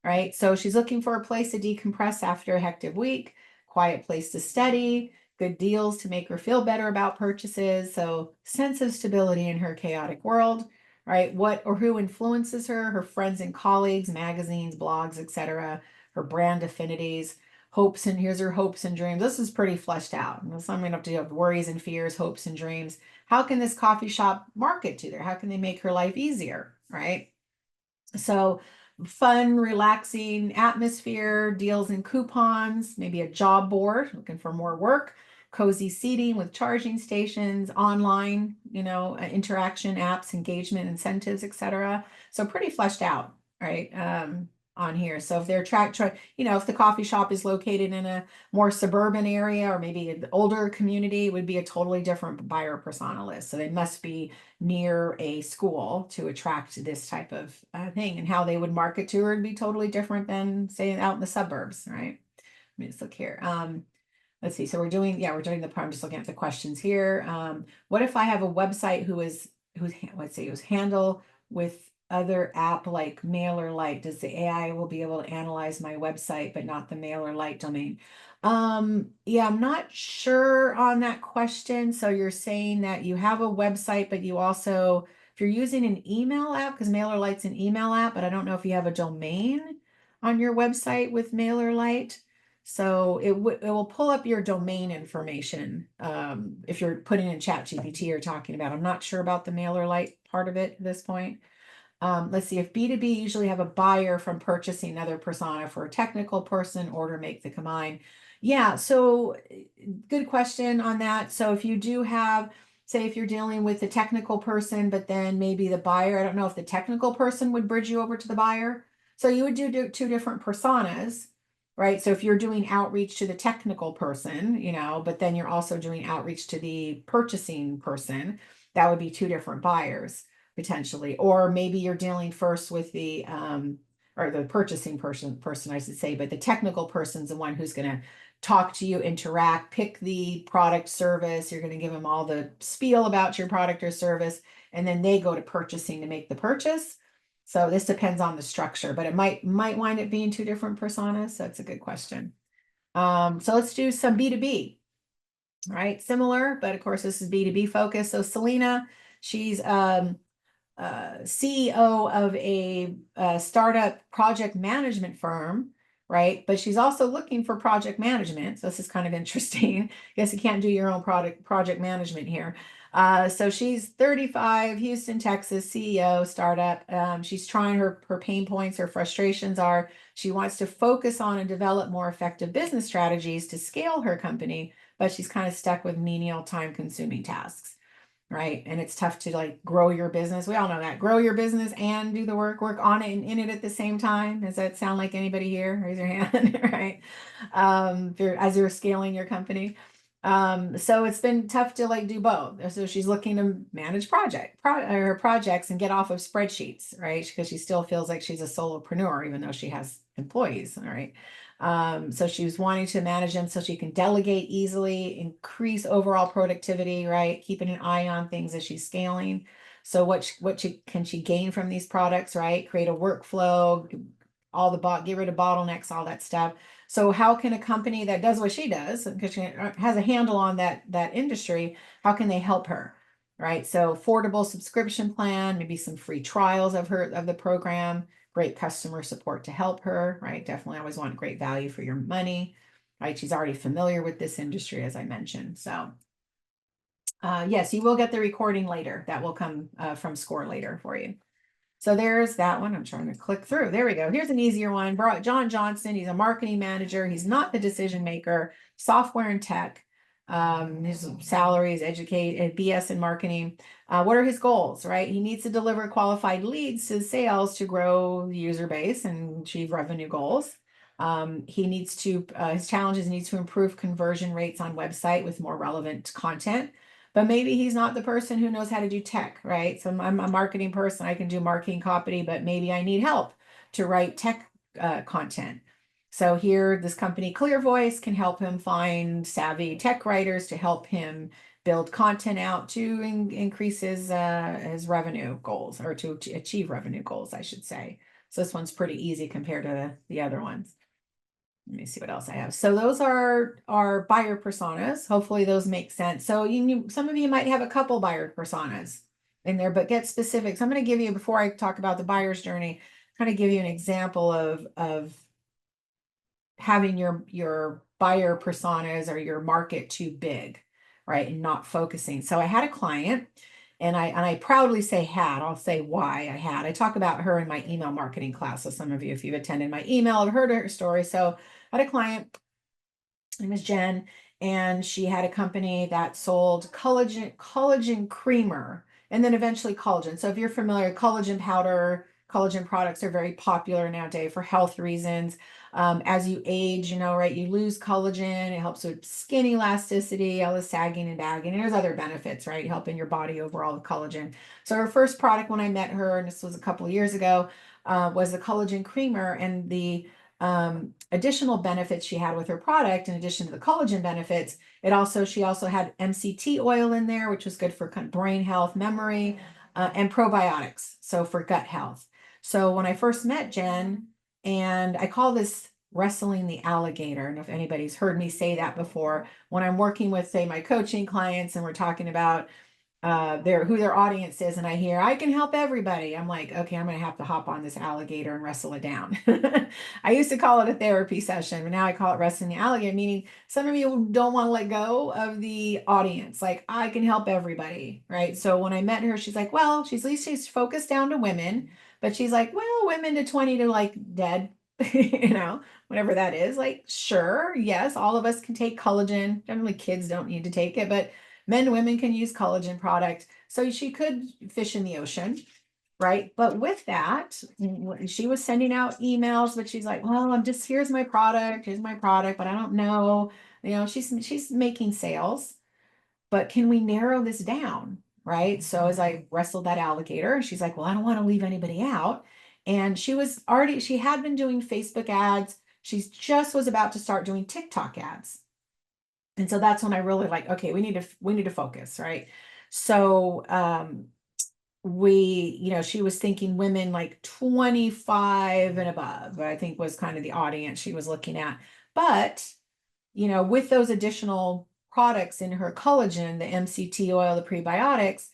Right? So she's looking for a place to decompress after a hectic week, quiet place to study, good deals to make her feel better about purchases. So sense of stability in her chaotic world, right? What or who influences her friends and colleagues, magazines, blogs, etc., her brand affinities. hopes, and here's her hopes and dreams. This is pretty fleshed out. And so I'm going to have to have worries and fears, hopes and dreams. How can this coffee shop market to her? How can they make her life easier, right? So fun, relaxing atmosphere, deals and coupons, maybe a job board, looking for more work, cozy seating with charging stations, online, interaction apps, engagement, incentives, etc. So pretty fleshed out, right? On here. So if they're if the coffee shop is located in a more suburban area or maybe an older community, it would be a totally different buyer persona list. So they must be near a school to attract this type of thing, and how they would market to her would be totally different than say out in the suburbs, right? Let me just look here. Let's see. So we're doing I'm just looking at the questions here. What if I have a website who's let's say who's handle with other app like MailerLite? Does the AI will be able to analyze my website, but not the MailerLite domain? Yeah, I'm not sure on that question. So you're saying that you have a website, but you also, if you're using an email app, because MailerLite's an email app, but I don't know if you have a domain on your website with MailerLite. So it will pull up your domain information if you're putting in ChatGPT or talking about. I'm not sure about the MailerLite part of it at this point. Let's see, if B2B usually have a buyer from purchasing another persona for a technical person, order make the combine. Yeah, so good question on that. So if you do have, say if you're dealing with the technical person, but then maybe the buyer, I don't know if the technical person would bridge you over to the buyer. So you would do two different personas, right? So if you're doing outreach to the technical person, but then you're also doing outreach to the purchasing person, that would be two different buyers potentially. Or maybe you're dealing first with the or the purchasing person I should say, but the technical person's the one who's going to talk to you, interact, pick the product, service. You're going to give them all the spiel about your product or service, and then they go to purchasing to make the purchase. So this depends on the structure, but it might wind up being two different personas. So that's a good question. So let's do some B2B. Right, similar, but of course this is B2B focused. So Selena, she's CEO of a startup project management firm, right? But she's also looking for project management. So this is kind of interesting. I guess you can't do your own project management here. So she's 35, Houston, Texas, CEO, startup. She's trying her pain points, her frustrations are she wants to focus on and develop more effective business strategies to scale her company, but she's kind of stuck with menial time consuming tasks. Right. And it's tough to like grow your business. We all know that. Grow your business and do the work on it and in it at the same time. Does that sound like anybody here? Raise your hand. Right. As you're scaling your company. So it's been tough to like do both. So she's looking to manage her projects and get off of spreadsheets, right? Because she still feels like she's a solopreneur, even though she has employees. All right. So she was wanting to manage them so she can delegate easily, increase overall productivity, right? Keeping an eye on things as she's scaling. So what can she gain from these products, right? Create a workflow, get rid of bottlenecks, all that stuff. So how can a company that does what she does, because she has a handle on that industry, how can they help her? Right. So affordable subscription plan, maybe some free trials of the program, great customer support to help her, right? Definitely always want great value for your money, right? She's already familiar with this industry, as I mentioned. So yes, you will get the recording later. That will come from SCORE later for you. So there's that one. I'm trying to click through. There we go. Here's an easier one. John Johnson. He's a marketing manager. He's not the decision maker. Software and tech. His salary is educated BS in marketing. What are his goals, right? He needs to deliver qualified leads to sales to grow the user base and achieve revenue goals. He needs to, his challenges needs to improve conversion rates on website with more relevant content. But maybe he's not the person who knows how to do tech, right? So I'm a marketing person. I can do marketing copy, but maybe I need help to write tech content. So here, this company ClearVoice can help him find savvy tech writers to help him build content out to increase his revenue goals, or to achieve revenue goals, I should say. So this one's pretty easy compared to the other ones. Let me see what else I have. So those are our buyer personas. Hopefully those make sense. So some of you might have a couple buyer personas in there, but get specific. So I'm going to give you, before I talk about the buyer's journey, kind of give you an example of having your buyer personas or your market too big, right? And not focusing. So I had a client, and I proudly say had, I'll say why I had. I talk about her in my email marketing class. So some of you, if you've attended my email, have heard her story. So I had a client, her name is Jen, and she had a company that sold collagen creamer, and then eventually collagen. So if you're familiar, collagen powder, collagen products are very popular nowadays for health reasons. As you age, right, you lose collagen. It helps with skin elasticity, all the sagging and bagging. And there's other benefits, right? Helping your body overall with collagen. So her first product when I met her, and this was a couple of years ago, was the collagen creamer, and the additional benefits she had with her product, in addition to the collagen benefits, she also had MCT oil in there, which was good for kind of brain health, memory, and probiotics, so for gut health. So when I first met Jen, and I call this wrestling the alligator, and if anybody's heard me say that before, when I'm working with, say, my coaching clients, and we're talking about who their audience is, and I hear I can help everybody, I'm like, okay, I'm gonna have to hop on this alligator and wrestle it down. I used to call it a therapy session, but now I call it wrestling the alligator, meaning some of you don't want to let go of the audience. Like, I can help everybody, right? So when I met her, she's like, well, at least she's focused down to women, but she's like, well, women to 20 to like dead, whatever that is. Like, sure, yes, all of us can take collagen. Generally, kids don't need to take it, but men and women can use collagen product. So she could fish in the ocean, right? But with that, she was sending out emails, but she's like, well, here's my product, but I don't know. She's making sales, but can we narrow this down? Right. So as I wrestled that alligator, she's like, well, I don't want to leave anybody out. And she had been doing Facebook ads. She's just was about to start doing TikTok ads. And so that's when I really like, okay, we need to focus, right? So she was thinking women like 25 and above, I think was kind of the audience she was looking at. But, with those additional products in her collagen, the MCT oil, the prebiotics,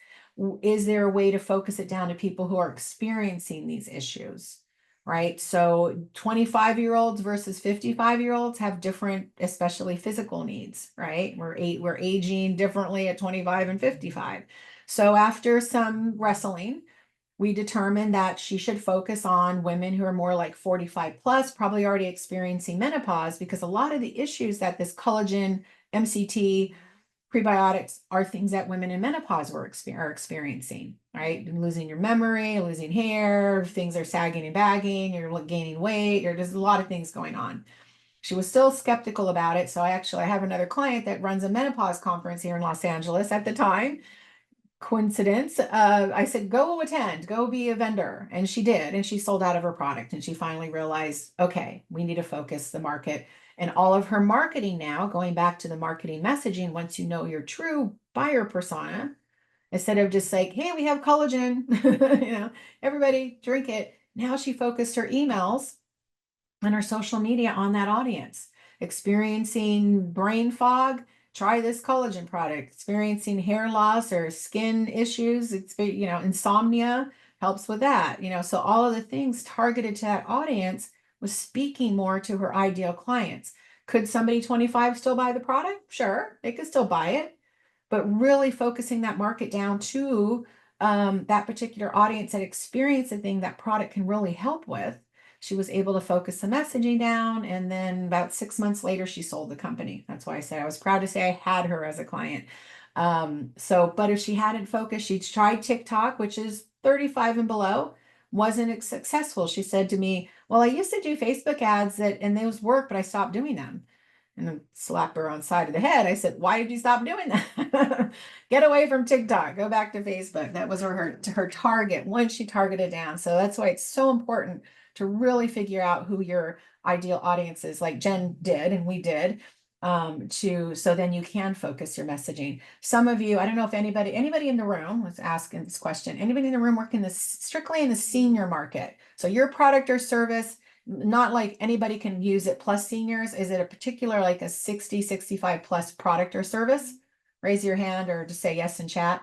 is there a way to focus it down to people who are experiencing these issues? Right. So 25-year-olds versus 55-year-olds have different, especially physical needs, right? We're aging differently at 25 and 55. So after some wrestling, we determined that she should focus on women who are more like 45 plus, probably already experiencing menopause, because a lot of the issues that this collagen, MCT, prebiotics are things that women in menopause are experiencing, right? Losing your memory, losing hair, things are sagging and bagging, you're gaining weight, there's a lot of things going on. She was still skeptical about it. So I have another client that runs a menopause conference here in Los Angeles at the time. Coincidence. I said, go attend, go be a vendor. And she did. And she sold out of her product. And she finally realized, okay, we need to focus the market. And all of her marketing now, going back to the marketing messaging, once you know your true buyer persona, instead of just like, hey, we have collagen, everybody drink it. Now she focused her emails and her social media on that audience. Experiencing brain fog, try this collagen product. Experiencing hair loss or skin issues, insomnia helps with that. So all of the things targeted to that audience was speaking more to her ideal clients. Could somebody 25 still buy the product? Sure, they could still buy it, but really focusing that market down to that particular audience that experienced the thing that product can really help with. She was able to focus the messaging down, and then about 6 months later, she sold the company. That's why I said I was proud to say I had her as a client. But if she hadn't focused, she'd tried TikTok, which is 35 and below, wasn't successful. She said to me, well, I used to do Facebook ads and those work, but I stopped doing them. And then slap her on the side of the head. I said, why did you stop doing that? Get away from TikTok, go back to Facebook. That was her target once she targeted down. So that's why it's so important to really figure out who your ideal audience is, like Jen did, and we did, so then you can focus your messaging. Some of you, I don't know if anybody in the room, let's ask this question, anybody in the room working strictly in the senior market? So your product or service, not like anybody can use it plus seniors. Is it a particular like a 60, 65 plus product or service? Raise your hand or just say yes in chat.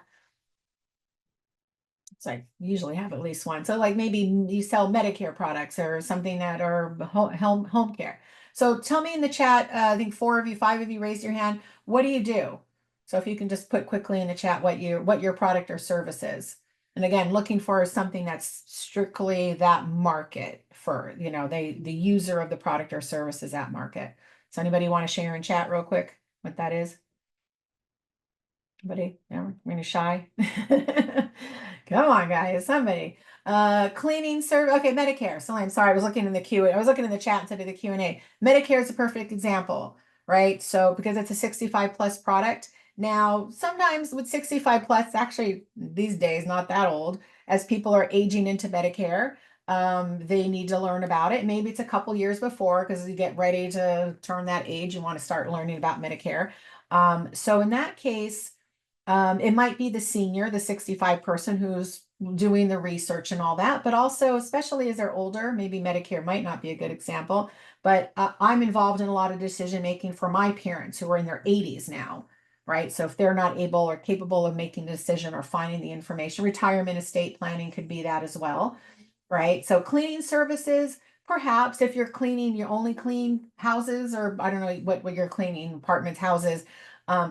So I usually have at least one. So like maybe you sell Medicare products or something that are home care. So tell me in the chat, I think 4 of you, 5 of you raised your hand. What do you do? So if you can just put quickly in the chat what your product or service is. And again, looking for something that's strictly that market for, the user of the product or service is that market. So anybody want to share in chat real quick what that is? Anybody? No, we're gonna shy. Come on, guys, somebody. Cleaning service. Okay, Medicare. So I'm sorry, I was looking in the queue. I was looking in the chat instead of the Q&A. Medicare is a perfect example, right? So because it's a 65 plus product. Now, sometimes with 65 plus, actually these days, not that old, as people are aging into Medicare, they need to learn about it. Maybe it's a couple years before, because you get ready to turn that age, you want to start learning about Medicare. So in that case, it might be the senior, the 65 person who's doing the research and all that, but also, especially as they're older, maybe Medicare might not be a good example, but I'm involved in a lot of decision making for my parents who are in their 80s now, right? So if they're not able or capable of making a decision or finding the information, retirement estate planning could be that as well, right? So cleaning services, perhaps if you're cleaning, you only clean houses, or I don't know what you're cleaning, apartments, houses,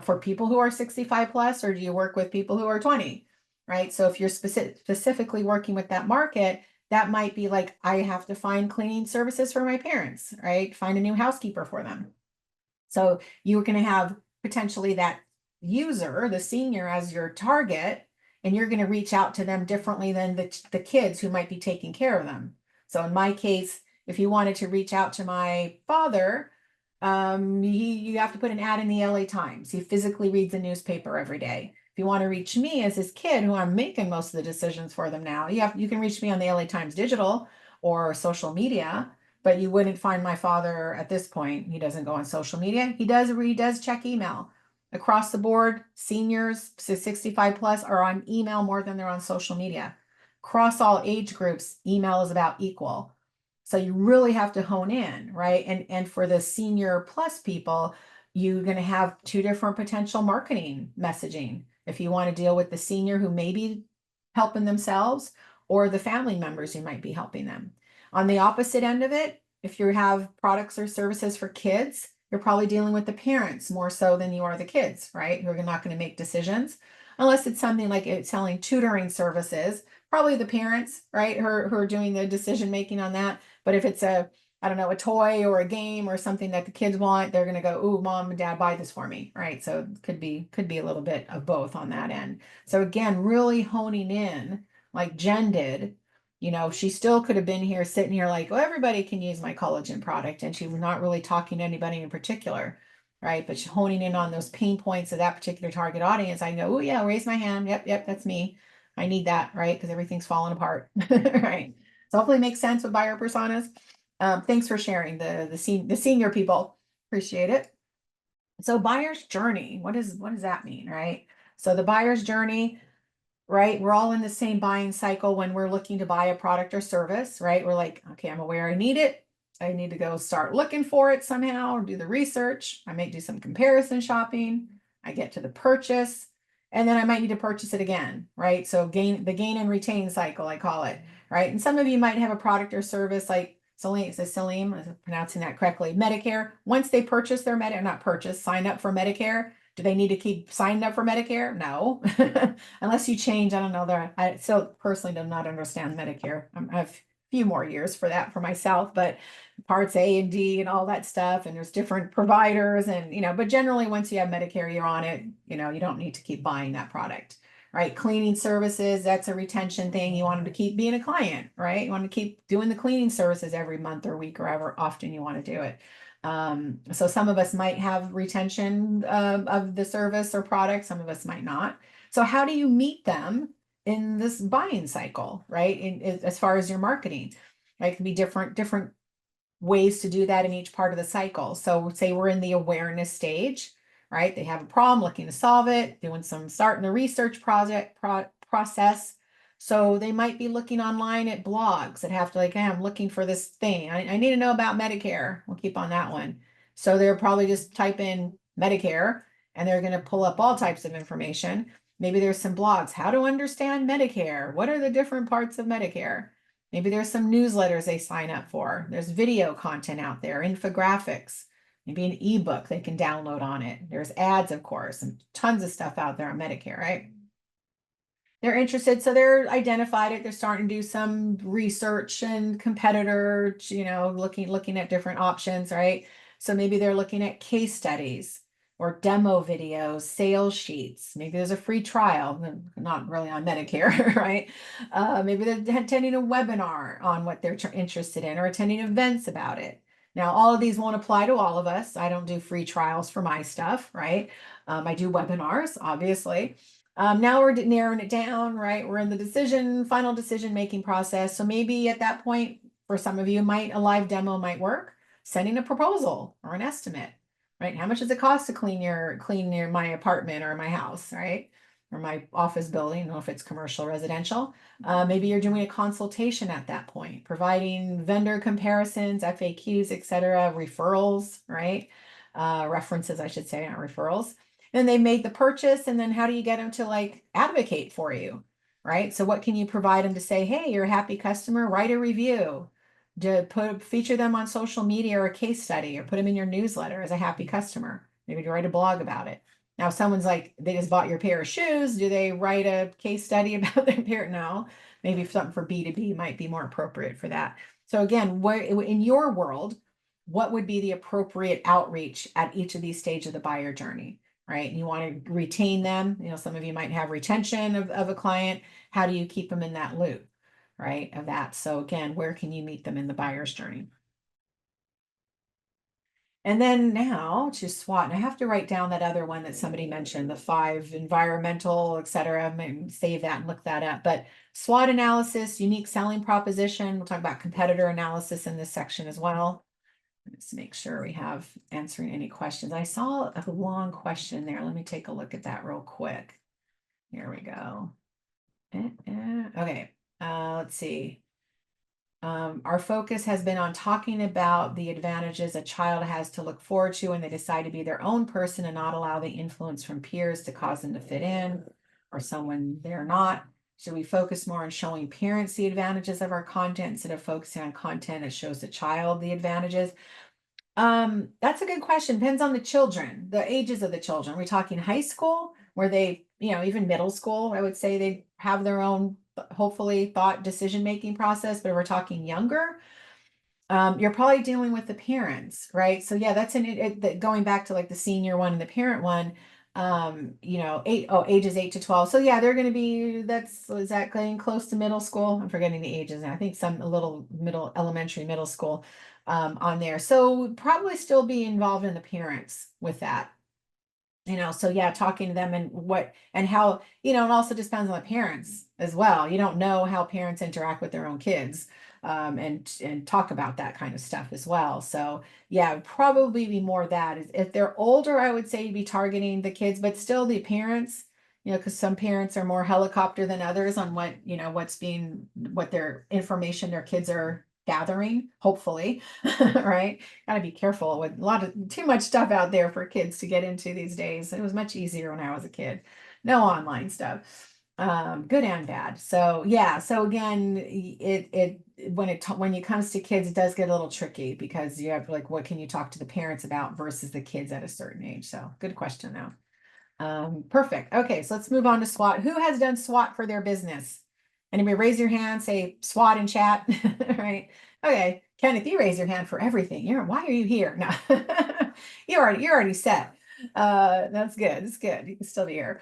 for people who are 65 plus, or do you work with people who are 20, right? So if you're specifically working with that market, that might be like, I have to find cleaning services for my parents, right? Find a new housekeeper for them. So you're going to have potentially that user, the senior, as your target, and you're going to reach out to them differently than the kids who might be taking care of them. So in my case, if you wanted to reach out to my father, you have to put an ad in the LA Times. He physically reads the newspaper every day. If you want to reach me as his kid, who I'm making most of the decisions for them now, you can reach me on the LA Times digital or social media, but you wouldn't find my father at this point. He doesn't go on social media. He does check email. Across the board, seniors 65 plus are on email more than they're on social media. Across all age groups, email is about equal. So you really have to hone in, right? And for the senior plus people, you're going to have two different potential marketing messaging. If you want to deal with the senior who may be helping themselves, or the family members who might be helping them. On the opposite end of it, if you have products or services for kids, you're probably dealing with the parents more so than you are the kids, right? Who are not going to make decisions. Unless it's something like it's selling tutoring services, probably the parents, right, who are doing the decision making on that. But if it's I don't know, a toy or a game or something that the kids want, they're going to go, "Ooh, mom and dad, buy this for me," right? So it could be a little bit of both on that end. So again, really honing in, like Jen did. She still could have been here, sitting here like, "Well, everybody can use my collagen product," and she was not really talking to anybody in particular, right? But she's honing in on those pain points of that particular target audience. I know, oh yeah, raise my hand. Yep, that's me. I need that, right? Because everything's falling apart, right? So hopefully it makes sense with buyer personas. Thanks for sharing the senior people. Appreciate it. So buyer's journey, what does that mean, right? So the buyer's journey, right? We're all in the same buying cycle when we're looking to buy a product or service, right? We're like, okay, I'm aware I need it. I need to go start looking for it somehow or do the research. I might do some comparison shopping. I get to the purchase, and then I might need to purchase it again, right? So gain and retain cycle, I call it, right? And some of you might have a product or service like Salim, I'm pronouncing that correctly, Medicare. Once they purchase their sign up for Medicare, do they need to keep signing up for Medicare? No, unless you change. I don't know. I still personally do not understand Medicare. I have a few more years for that for myself, but parts A and D and all that stuff, and there's different providers, and but generally once you have Medicare, you're on it. You don't need to keep buying that product, right? Cleaning services, that's a retention thing. You want them to keep being a client, right? You want to keep doing the cleaning services every month or week or however often you want to do it. So some of us might have retention of the service or product, some of us might not. So how do you meet them in this buying cycle, right? As far as your marketing, right? It can be different ways to do that in each part of the cycle. So say we're in the awareness stage, right? They have a problem, looking to solve it, starting the research process. So they might be looking online at blogs that have to like, hey, I'm looking for this thing. I need to know about Medicare. We'll keep on that one. So they're probably just type in Medicare and they're going to pull up all types of information. Maybe there's some blogs, how to understand Medicare. What are the different parts of Medicare? Maybe there's some newsletters they sign up for. There's video content out there, infographics, maybe an ebook they can download on it. There's ads, of course, and tons of stuff out there on Medicare, right? They're interested, so they're identified it. They're starting to do some research and competitor, looking at different options, right? So maybe they're looking at case studies or demo videos, sales sheets. Maybe there's a free trial, not really on Medicare, right? Maybe they're attending a webinar on what they're interested in or attending events about it. Now, all of these won't apply to all of us. I don't do free trials for my stuff, right? I do webinars, obviously. Now we're narrowing it down, right? We're in the final decision making process. So maybe at that point, for some of you, a live demo might work. Sending a proposal or an estimate, right? How much does it cost to clean my apartment or my house, right? Or my office building, I don't know if it's commercial, residential. Maybe you're doing a consultation at that point, providing vendor comparisons, FAQs, etc., referrals, right? References, I should say, not referrals. And they made the purchase, and then how do you get them to like advocate for you, right? So what can you provide them to say, hey, you're a happy customer, write a review, to feature them on social media or a case study, or put them in your newsletter as a happy customer, maybe to write a blog about it. Now, if someone's like, they just bought your pair of shoes, do they write a case study about their pair? No, maybe something for B2B might be more appropriate for that. So again, in your world, what would be the appropriate outreach at each of these stages of the buyer journey? Right? And you want to retain them. Some of you might have retention of a client. How do you keep them in that loop, right? Of that. So again, where can you meet them in the buyer's journey? And then now to SWOT, and I have to write down that other one that somebody mentioned, the 5 environmental, et cetera. Maybe save that and look that up. But SWOT analysis, unique selling proposition. We'll talk about competitor analysis in this section as well. Let's make sure we have answering any questions. I saw a long question there. Let me take a look at that real quick. Here we go. Okay, let's see. Our focus has been on talking about the advantages a child has to look forward to when they decide to be their own person and not allow the influence from peers to cause them to fit in or someone they're not. Should we focus more on showing parents the advantages of our content instead of focusing on content that shows the child the advantages? That's a good question. Depends on the children, the ages of the children. We're talking high school, where they, even middle school, I would say they have their own, hopefully, thought decision-making process. But if we're talking younger, you're probably dealing with the parents, right? So yeah, that's going back to like the senior one and the parent one. Ages 8 to 12. So yeah, they're going to be, is that getting close to middle school? I'm forgetting the ages. And I think a little elementary, middle school on there. So probably still be involved in the parents with that. So yeah, talking to them and how, it also depends on the parents as well. You don't know how parents interact with their own kids, and talk about that kind of stuff as well. So yeah, probably be more that if they're older, I would say you'd be targeting the kids, but still the parents, because some parents are more helicopter than others on what their information their kids are gathering, hopefully. Right? Got to be careful with too much stuff out there for kids to get into these days. It was much easier when I was a kid. No online stuff, good and bad. So yeah, so again, when it comes to kids, it does get a little tricky because you have like, what can you talk to the parents about versus the kids at a certain age? So good question though. Perfect. Okay, so let's move on to SWOT. Who has done SWOT for their business? Anybody raise your hand, say SWOT in chat, right? Okay, Kenneth, you raise your hand for everything. Why are you here? No, you're already set. That's good. It's good. You can still be here.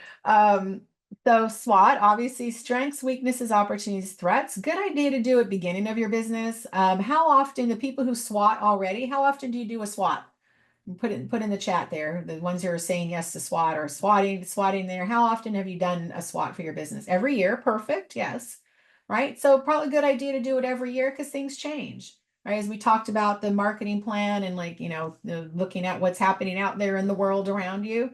So SWOT, obviously strengths, weaknesses, opportunities, threats. Good idea to do at beginning of your business. How often, the people who SWOT already, how often do you do a SWOT? Put in the chat there, the ones who are saying yes to SWOT or swatting there. How often have you done a SWOT for your business? Every year. Perfect. Yes. Right. So probably a good idea to do it every year because things change. Right. As we talked about the marketing plan and looking at what's happening out there in the world around you,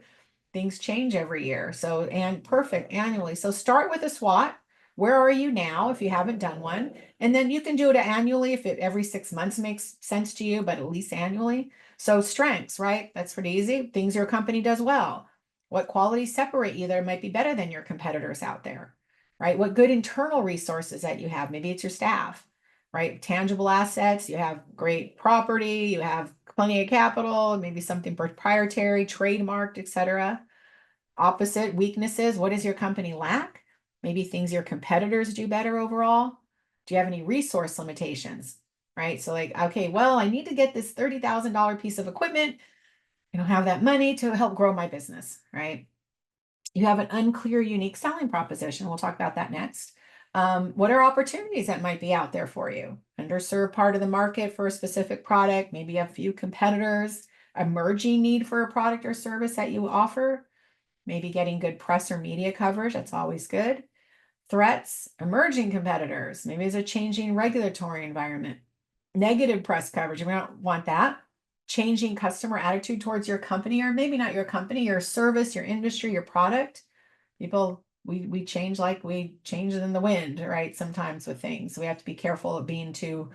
things change every year. So, and perfect annually. So start with a SWOT. Where are you now if you haven't done one? And then you can do it annually if every 6 months makes sense to you, but at least annually. So strengths, right? That's pretty easy. Things your company does well. What qualities separate you that might be better than your competitors out there, right? What good internal resources that you have. Maybe it's your staff. right? Tangible assets, you have great property, you have plenty of capital, maybe something proprietary, trademarked, etc. Opposite, weaknesses, what does your company lack? Maybe things your competitors do better overall. Do you have any resource limitations? Right? So like, okay, well, I need to get this $30,000 piece of equipment. I don't have that money to help grow my business, right? You have an unclear, unique selling proposition. We'll talk about that next. What are opportunities that might be out there for you? Underserved part of the market for a specific product, maybe a few competitors, emerging need for a product or service that you offer, maybe getting good press or media coverage. That's always good. Threats, emerging competitors. Maybe there's a changing regulatory environment. Negative press coverage. We don't want that. Changing customer attitude towards your company, or maybe not your company, your service, your industry, your product. People, we change like we change in the wind, right? Sometimes with things. We have to be careful of being too,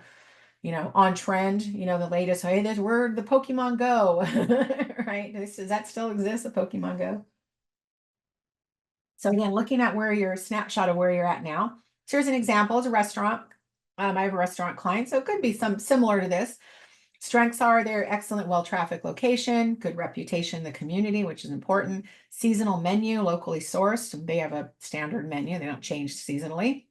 on trend, the latest, hey, we're the Pokemon Go, right? Does that still exist, the Pokemon Go? So again, looking at where your snapshot of where you're at now. So here's an example. It's a restaurant. I have a restaurant client, so it could be some similar to this. Strengths are their excellent, well-trafficked location, good reputation in the community, which is important. Seasonal menu, locally sourced. They have a standard menu. They don't change seasonally.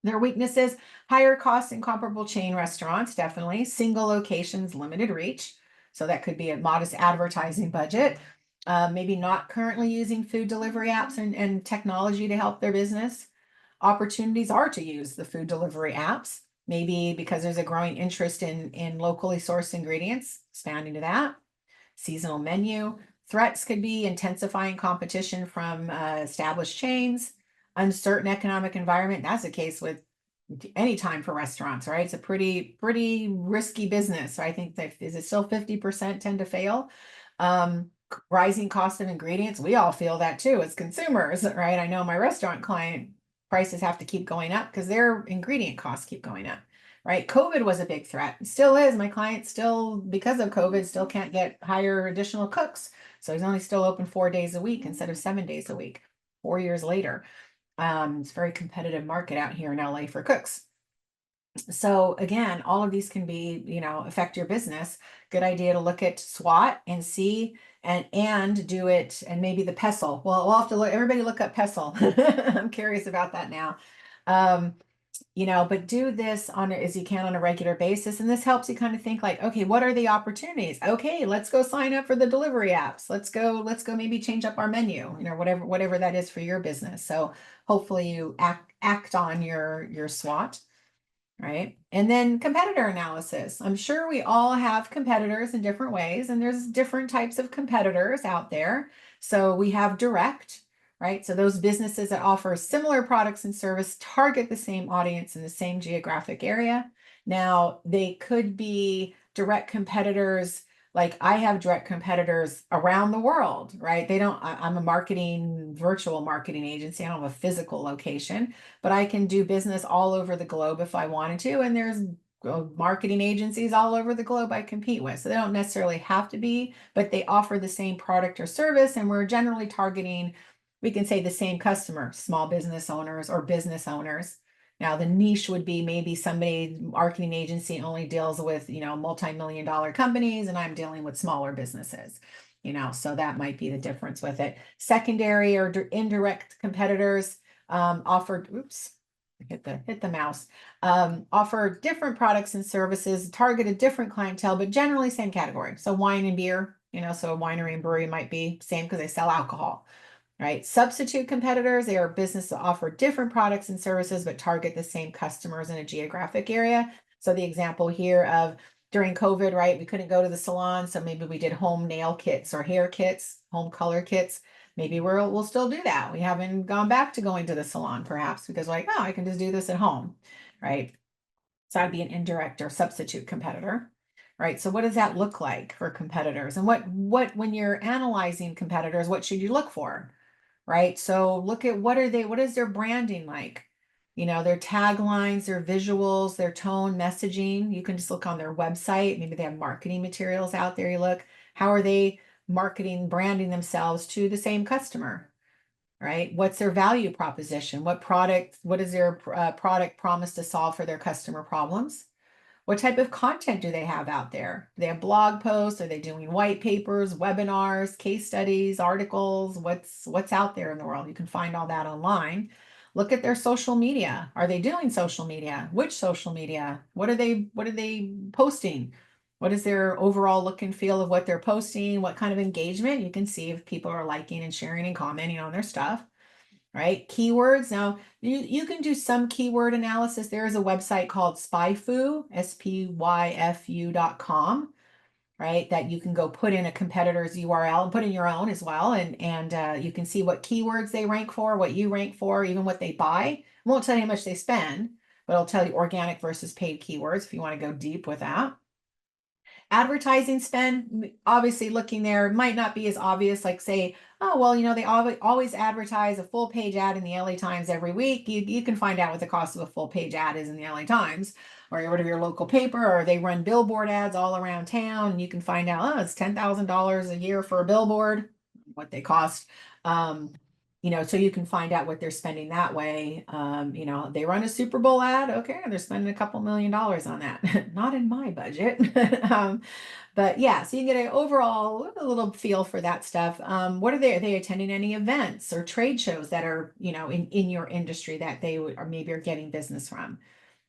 Their weaknesses, higher costs in comparable chain restaurants, definitely. Single locations, limited reach. So that could be a modest advertising budget. Maybe not currently using food delivery apps and technology to help their business. Opportunities are to use the food delivery apps, maybe because there's a growing interest in locally sourced ingredients, expanding to that. Seasonal menu. Threats could be intensifying competition from established chains, uncertain economic environment. That's the case with any time for restaurants, right? It's a pretty risky business. I think that is it still 50% tend to fail. Rising cost of ingredients. We all feel that too as consumers, right? I know my restaurant client prices have to keep going up because their ingredient costs keep going up, right? COVID was a big threat. It still is. My client still, because of COVID, still can't get hire additional cooks. So he's only still open 4 days a week instead of 7 days a week, 4 years later. It's a very competitive market out here in LA for cooks. So again, all of these can be, affect your business. Good idea to look at SWOT and see and do it, and maybe the PESTLE. Well, we'll have to look, everybody look up PESTLE. I'm curious about that now. But do this as you can on a regular basis. And this helps you kind of think like, okay, what are the opportunities? Okay, let's go sign up for the delivery apps. Let's go maybe change up our menu, whatever that is for your business. So hopefully you act on your SWOT. Right. And then competitor analysis. I'm sure we all have competitors in different ways, and there's different types of competitors out there. So we have direct, right? So those businesses that offer similar products and service target the same audience in the same geographic area. Now, they could be direct competitors. Like I have direct competitors around the world, right? I'm a virtual marketing agency. I don't have a physical location, but I can do business all over the globe if I wanted to. And there's marketing agencies all over the globe I compete with. So they don't necessarily have to be, but they offer the same product or service. And we're generally targeting, we can say the same customer, small business owners or business owners. Now the niche would be maybe somebody marketing agency only deals with, multi-million-dollar companies, and I'm dealing with smaller businesses, so that might be the difference with it. Secondary or indirect competitors offered, oops, hit the mouse, offer different products and services, target a different clientele, but generally same category. So wine and beer, so a winery and brewery might be same because they sell alcohol. Right. Substitute competitors, they are businesses that offer different products and services, but target the same customers in a geographic area. So the example here of during COVID, right, we couldn't go to the salon. So maybe we did home nail kits or hair kits, home color kits. Maybe we'll still do that. We haven't gone back to going to the salon perhaps because like, oh, I can just do this at home. Right. So I'd be an indirect or substitute competitor. Right. So what does that look like for competitors? And what when you're analyzing competitors, what should you look for? Right? So look at what is their branding like? Their taglines, their visuals, their tone, messaging. You can just look on their website. Maybe they have marketing materials out there. You look, how are they marketing, branding themselves to the same customer? right? What's their value proposition? What is their product promise to solve for their customer problems? What type of content do they have out there? Do they have blog posts? Are they doing white papers, webinars, case studies, articles? What's out there in the world? You can find all that online. Look at their social media. Are they doing social media? Which social media? What are they posting? What is their overall look and feel of what they're posting? What kind of engagement? You can see if people are liking and sharing and commenting on their stuff, right? Keywords. Now, you can do some keyword analysis. There is a website called Spyfu, spyfu.com, right? That you can go put in a competitor's URL and put in your own as well. And you can see what keywords they rank for, what you rank for, even what they buy. It won't tell you how much they spend, but it'll tell you organic versus paid keywords if you want to go deep with that. Advertising spend, obviously looking there might not be as obvious, like say, oh, well, they always advertise a full page ad in the LA Times every week. You can find out what the cost of a full page ad is in the LA Times or whatever your local paper, or they run billboard ads all around town. And you can find out, oh, it's $10,000 a year for a billboard, what they cost. So you can find out what they're spending that way. They run a Super Bowl ad. Okay, they're spending a couple $1,000,000 on that. Not in my budget. But yeah, so you get an overall a little feel for that stuff. What are they attending any events or trade shows that are, in your industry that they would, or maybe are getting business from?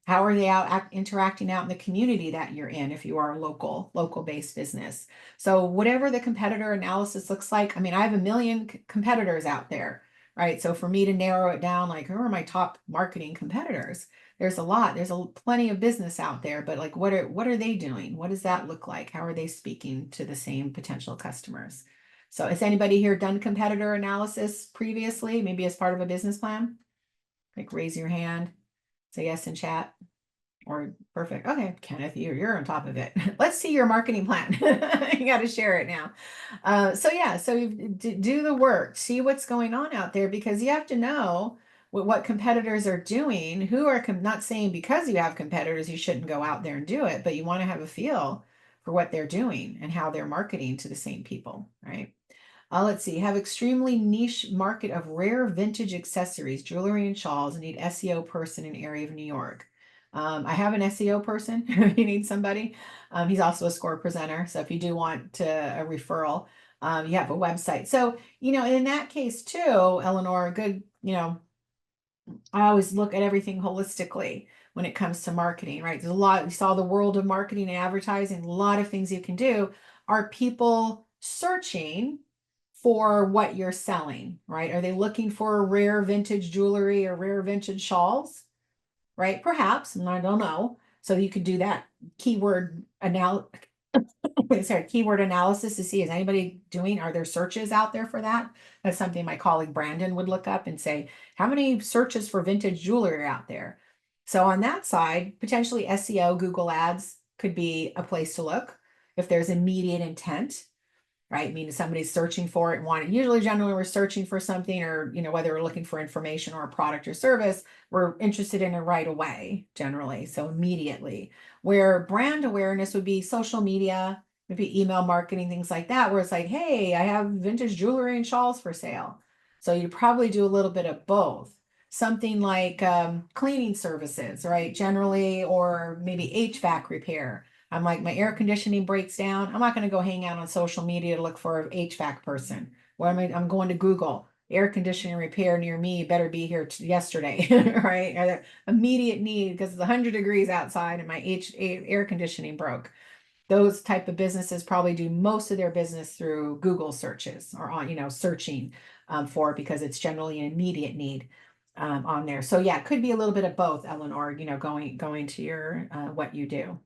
How are they interacting out in the community that you're in if you are a local based business? So whatever the competitor analysis looks like, I mean, I have a million competitors out there, right? So for me to narrow it down, like who are my top marketing competitors? There's a lot. There's plenty of business out there, but like what are they doing? What does that look like? How are they speaking to the same potential customers? So has anybody here done competitor analysis previously, maybe as part of a business plan? Like raise your hand, say yes in chat. Or perfect. Okay, Kenneth, you're on top of it. Let's see your marketing plan. You got to share it now. So yeah, so you do the work, see what's going on out there because you have to know what competitors are doing. Who are not saying because you have competitors you shouldn't go out there and do it, but you want to have a feel for what they're doing and how they're marketing to the same people, right? Let's see, have extremely niche market of rare vintage accessories, jewelry and shawls, and need SEO person in area of New York. I have an SEO person. You need somebody. He's also a score presenter. So if you do want a referral, you have a website. So, in that case too, Eleanor, good, I always look at everything holistically when it comes to marketing, right? There's a lot, we saw the world of marketing and advertising, a lot of things you can do. Are people searching for what you're selling, right? Are they looking for rare vintage jewelry or rare vintage shawls, right? Perhaps, and I don't know. So you could do that keyword keyword analysis to see is anybody are there searches out there for that? That's something my colleague Brandon would look up and say, how many searches for vintage jewelry are out there? So on that side, potentially SEO, Google Ads could be a place to look if there's immediate intent, right? I mean, somebody's searching for it and generally we're searching for something or, whether we're looking for information or a product or service, we're interested in it right away, generally. So immediately, where brand awareness would be social media, maybe email marketing, things like that, where it's like, hey, I have vintage jewelry and shawls for sale. So you probably do a little bit of both. Something like cleaning services, right? Generally, or maybe HVAC repair. I'm like, my air conditioning breaks down. I'm not going to go hang out on social media to look for an HVAC person. What am I? I'm going to Google air conditioning repair near me. Better be here yesterday, right? Immediate need because it's 100 degrees outside and my air conditioning broke. Those type of businesses probably do most of their business through Google searches or on, searching for it because it's generally an immediate need on there. So yeah, it could be a little bit of both, Eleanor, going to your what you do.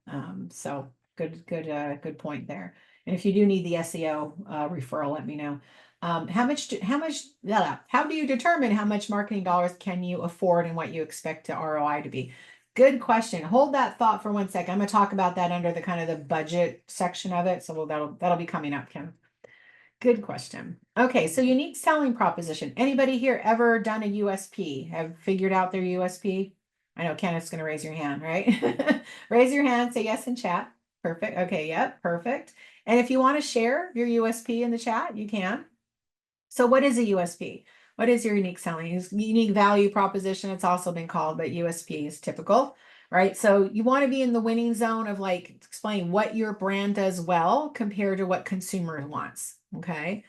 So good point there. And if you do need the SEO referral, let me know. How do you determine how much marketing dollars can you afford and what you expect the ROI to be? Good question. Hold that thought for 1 second. I'm going to talk about that under the kind of the budget section of it. So that'll be coming up, Kim. Good question. Okay, so unique selling proposition. Anybody here ever done a USP? Have figured out their USP? I know Kenneth's going to raise your hand, right? Raise your hand, say yes in chat. Perfect. Okay, yep, perfect. And if you want to share your USP in the chat, you can. So what is a USP? What is your unique selling? It's unique value proposition. It's also been called, but USP is typical, right? So you want to be in the winning zone of like explaining what your brand does well compared to what consumers wants. Okay.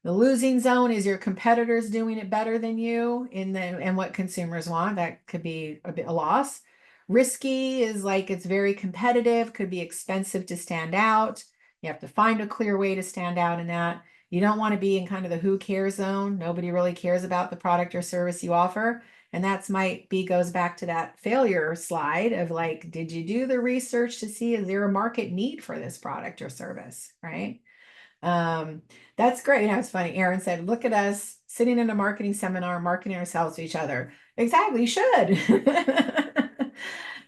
The losing zone is your competitors doing it better than you and what consumers want. That could be a loss. Risky is like it's very competitive, could be expensive to stand out. You have to find a clear way to stand out in that. You don't want to be in kind of the who cares zone. Nobody really cares about the product or service you offer. And that's might be goes back to that failure slide of like, did you do the research to see is there a market need for this product or service, right? Um, that's great. You know, it's funny. Aaron said, look at us sitting in a marketing seminar, marketing ourselves to each other. Exactly, you should.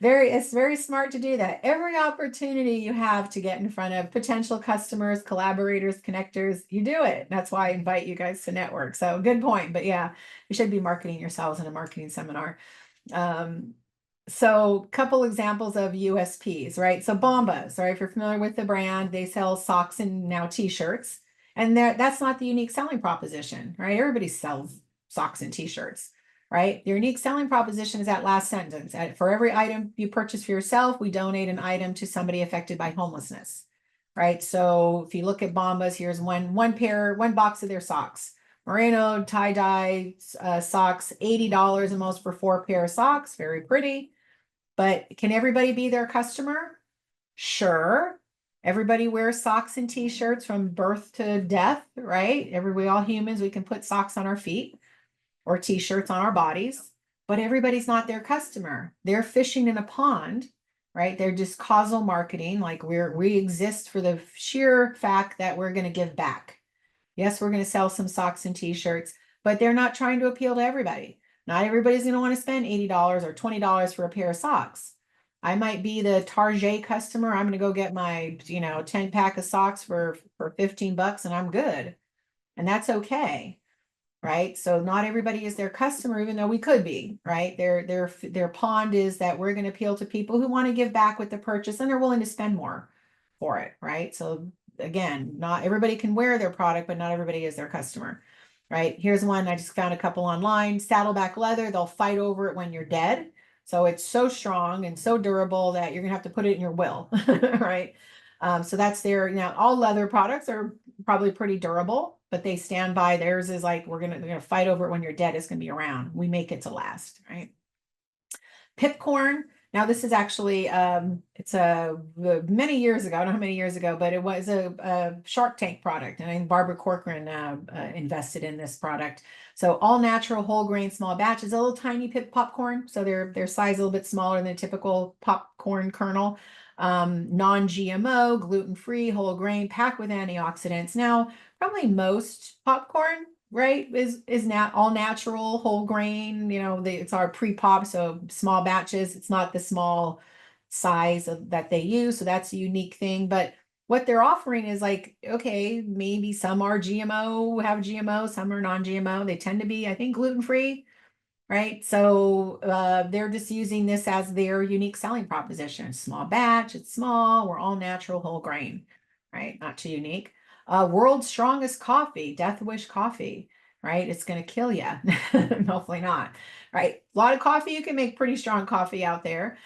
It's very smart to do that. Every opportunity you have to get in front of potential customers, collaborators, connectors, you do it. That's why I invite you guys to network. So good point. But yeah, you should be marketing yourselves in a marketing seminar. Um, so couple examples of USPs, right? So Bombas, right? If you're familiar with the brand, they sell socks and now t-shirts. And that's not the unique selling proposition, right? Everybody sells socks and t-shirts, right? Your unique selling proposition is that last sentence. For every item you purchase for yourself, we donate an item to somebody affected by homelessness, right? So if you look at Bombas, here's one box of their socks. Merino tie-dye socks, $80 almost for 4 pair of socks. Very pretty. But can everybody be their customer? Sure. Everybody wears socks and t-shirts from birth to death, right? We all humans, we can put socks on our feet or t-shirts on our bodies, but everybody's not their customer. They're fishing in a pond, right? They're just causal marketing, like we exist for the sheer fact that we're going to give back. Yes, we're going to sell some socks and t-shirts, but they're not trying to appeal to everybody. Not everybody's going to want to spend $80 or $20 for a pair of socks. I might be the Target customer. I'm going to go get my, 10 pack of socks for 15 bucks and I'm good. And that's okay. Right. So not everybody is their customer, even though we could be, right? Their pond is that we're going to appeal to people who want to give back with the purchase and they're willing to spend more for it. Right. So again, not everybody can wear their product, but not everybody is their customer. Right. Here's one. I just found a couple online. Saddleback leather. They'll fight over it when you're dead. So it's so strong and so durable that you're gonna have to put it in your will. Right. So that's all leather products are probably pretty durable, but they stand by theirs is like they're gonna fight over it when you're dead. It's gonna be around. We make it to last, right? Pipcorn. Now this is actually it's many years ago. I don't know how many years ago, but it was a Shark Tank product, and I think Barbara Corcoran invested in this product. So all natural, whole grain, small batches, a little tiny popcorn. So their size a little bit smaller than a typical popcorn kernel. Non-GMO, gluten-free, whole grain, packed with antioxidants. Now, probably most popcorn, right, is not all natural, whole grain. It's our pre-pop, so small batches. It's not the small size that they use, so that's a unique thing. But what they're offering is like, okay, maybe some are GMO, have GMO, some are non-GMO. They tend to be, I think, gluten-free, right? So they're just using this as their unique selling proposition. Small batch, it's small, we're all natural, whole grain, right? Not too unique. World's strongest coffee, Death Wish coffee, right? It's going to kill you. Hopefully not, right? A lot of coffee, you can make pretty strong coffee out there,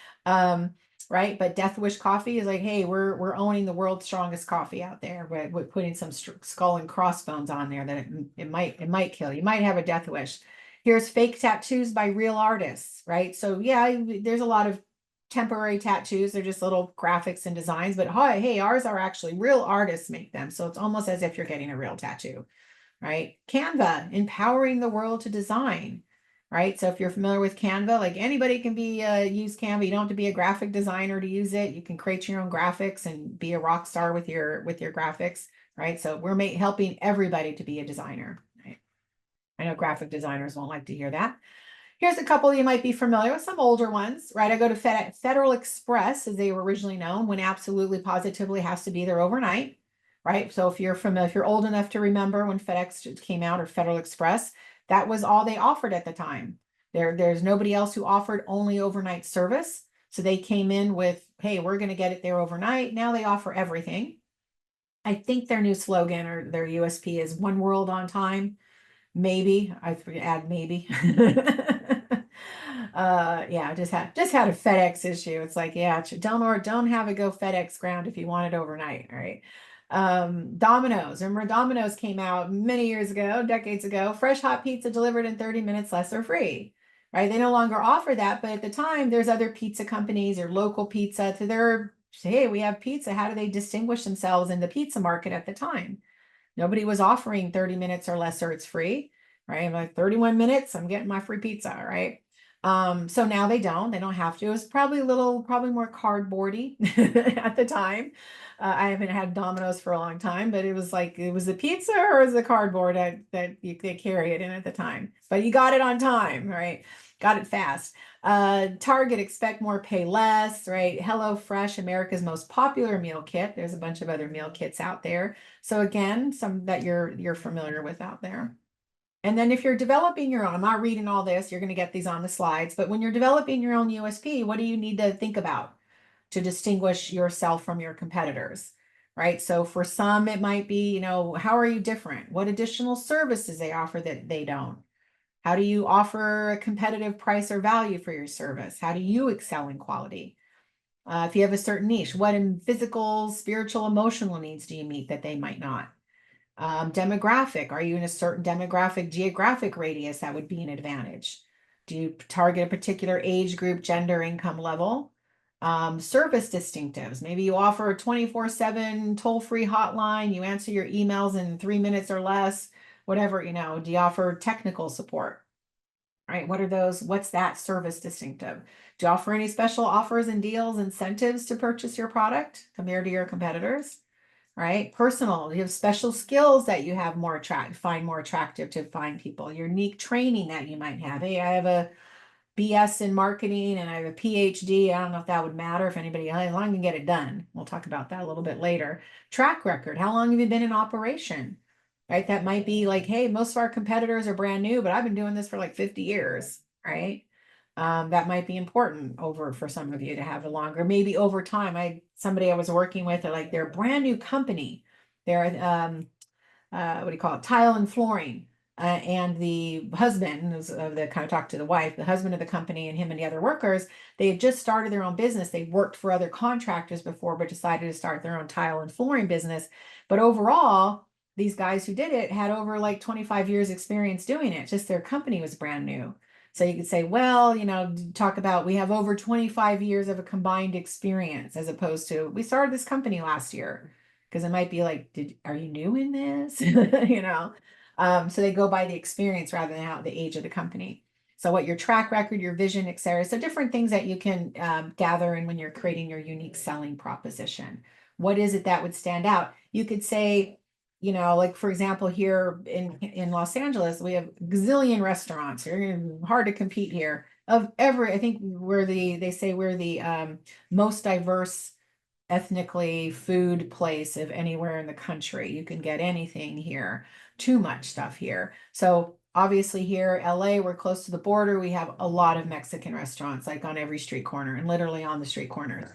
right? But Death Wish coffee is like, hey, we're owning the world's strongest coffee out there. We're putting some skull and crossbones on there that it might kill you. You might have a death wish. Here's fake tattoos by real artists, right? So yeah, there's a lot of temporary tattoos. They're just little graphics and designs, but hey, ours are actually real artists make them. So it's almost as if you're getting a real tattoo, right? Canva, empowering the world to design, right? So if you're familiar with Canva, like anybody can use Canva. You don't have to be a graphic designer to use it. You can create your own graphics and be a rock star with your graphics, right? So we're helping everybody to be a designer, right? I know graphic designers won't like to hear that. Here's a couple you might be familiar with, some older ones, right? I go to Federal Express, as they were originally known, when absolutely positively has to be there overnight, right? So if you're old enough to remember when FedEx came out or Federal Express, that was all they offered at the time. There's nobody else who offered only overnight service. So they came in with, hey, we're going to get it there overnight. Now they offer everything. I think their new slogan or their USP is one world on time. Maybe I add maybe. Yeah, just had a FedEx issue. It's like, yeah, don't have it go FedEx ground if you want it overnight, right? Domino's. Remember, Domino's came out many years ago, decades ago. Fresh hot pizza delivered in 30 minutes less or free, right? They no longer offer that, but at the time, there's other pizza companies or local pizza to their, hey, we have pizza. How do they distinguish themselves in the pizza market at the time? Nobody was offering 30 minutes or less or it's free, right? Like 31 minutes, I'm getting my free pizza, right? So now they don't have to. It was probably probably more cardboardy at the time. I haven't had Domino's for a long time, but it was like, it was the pizza or was the cardboard they carry it in at the time. But you got it on time, right? Got it fast. Target, expect more, pay less, right? Hello Fresh, America's most popular meal kit. There's a bunch of other meal kits out there. So again, some that you're familiar with out there. And then if you're developing your own, I'm not reading all this, you're going to get these on the slides, but when you're developing your own USP, what do you need to think about to distinguish yourself from your competitors? Right. So for some, it might be, how are you different? What additional services they offer that they don't? How do you offer a competitive price or value for your service? How do you excel in quality? If you have a certain niche, what in physical, spiritual, emotional needs do you meet that they might not? Demographic, are you in a certain demographic, geographic radius that would be an advantage? Do you target a particular age group, gender, income level? Service distinctives, maybe you offer a 24/7 toll-free hotline, you answer your emails in 3 minutes or less, whatever, do you offer technical support? Right, what are those? What's that service distinctive? Do you offer any special offers and deals, incentives to purchase your product compared to your competitors? Right? Personal, you have special skills that you have find more attractive to find people, unique training that you might have. Hey, I have a BS in marketing and I have a PhD. I don't know if that would matter if anybody, as long as you can get it done. We'll talk about that a little bit later. Track record. How long have you been in operation? Right? That might be like, hey, most of our competitors are brand new, but I've been doing this for like 50 years, right? That might be important over for some of you to have a longer, maybe over time. Somebody I was working with, they're a brand new company. They're what do you call it? Tile and flooring. And the husband of the kind of talked to the wife, the husband of the company, and him and the other workers, they had just started their own business. They worked for other contractors before, but decided to start their own tile and flooring business. But overall, these guys who did it had over like 25 years experience doing it. Just their company was brand new. So you could say, well, talk about we have over 25 years of a combined experience as opposed to we started this company last year because it might be like, are you new in this? So they go by the experience rather than how the age of the company. So what your track record, your vision, et cetera. So different things that you can gather in when you're creating your unique selling proposition. What is it that would stand out? You could say, like for example, here in Los Angeles, we have gazillion restaurants. You're hard to compete here. I think they say we're the most diverse ethnically food place of anywhere in the country. You can get anything here, too much stuff here. So obviously here, LA, we're close to the border. We have a lot of Mexican restaurants, like on every street corner and literally on the street corners.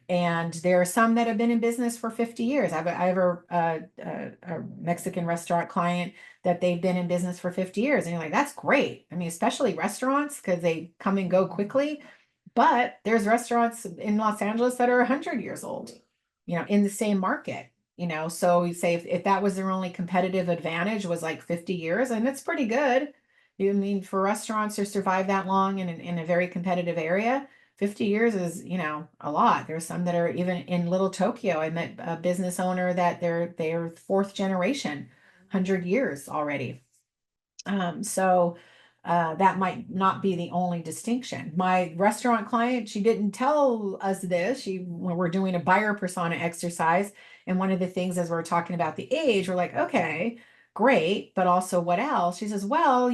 And there are some that have been in business for 50 years. I have a Mexican restaurant client that they've been in business for 50 years. And you're like, that's great. I mean, especially restaurants because they come and go quickly. But there's restaurants in Los Angeles that are 100 years old, in the same market, so you say if that was their only competitive advantage was like 50 years, and it's pretty good. You mean for restaurants to survive that long in a very competitive area, 50 years is, a lot. There's some that are even in Little Tokyo. I met a business owner that they're fourth generation, 100 years already. So that might not be the only distinction. My restaurant client, she didn't tell us this. When we're doing a buyer persona exercise, and one of the things as we're talking about the age, we're like, okay, great, but also what else? She says, well,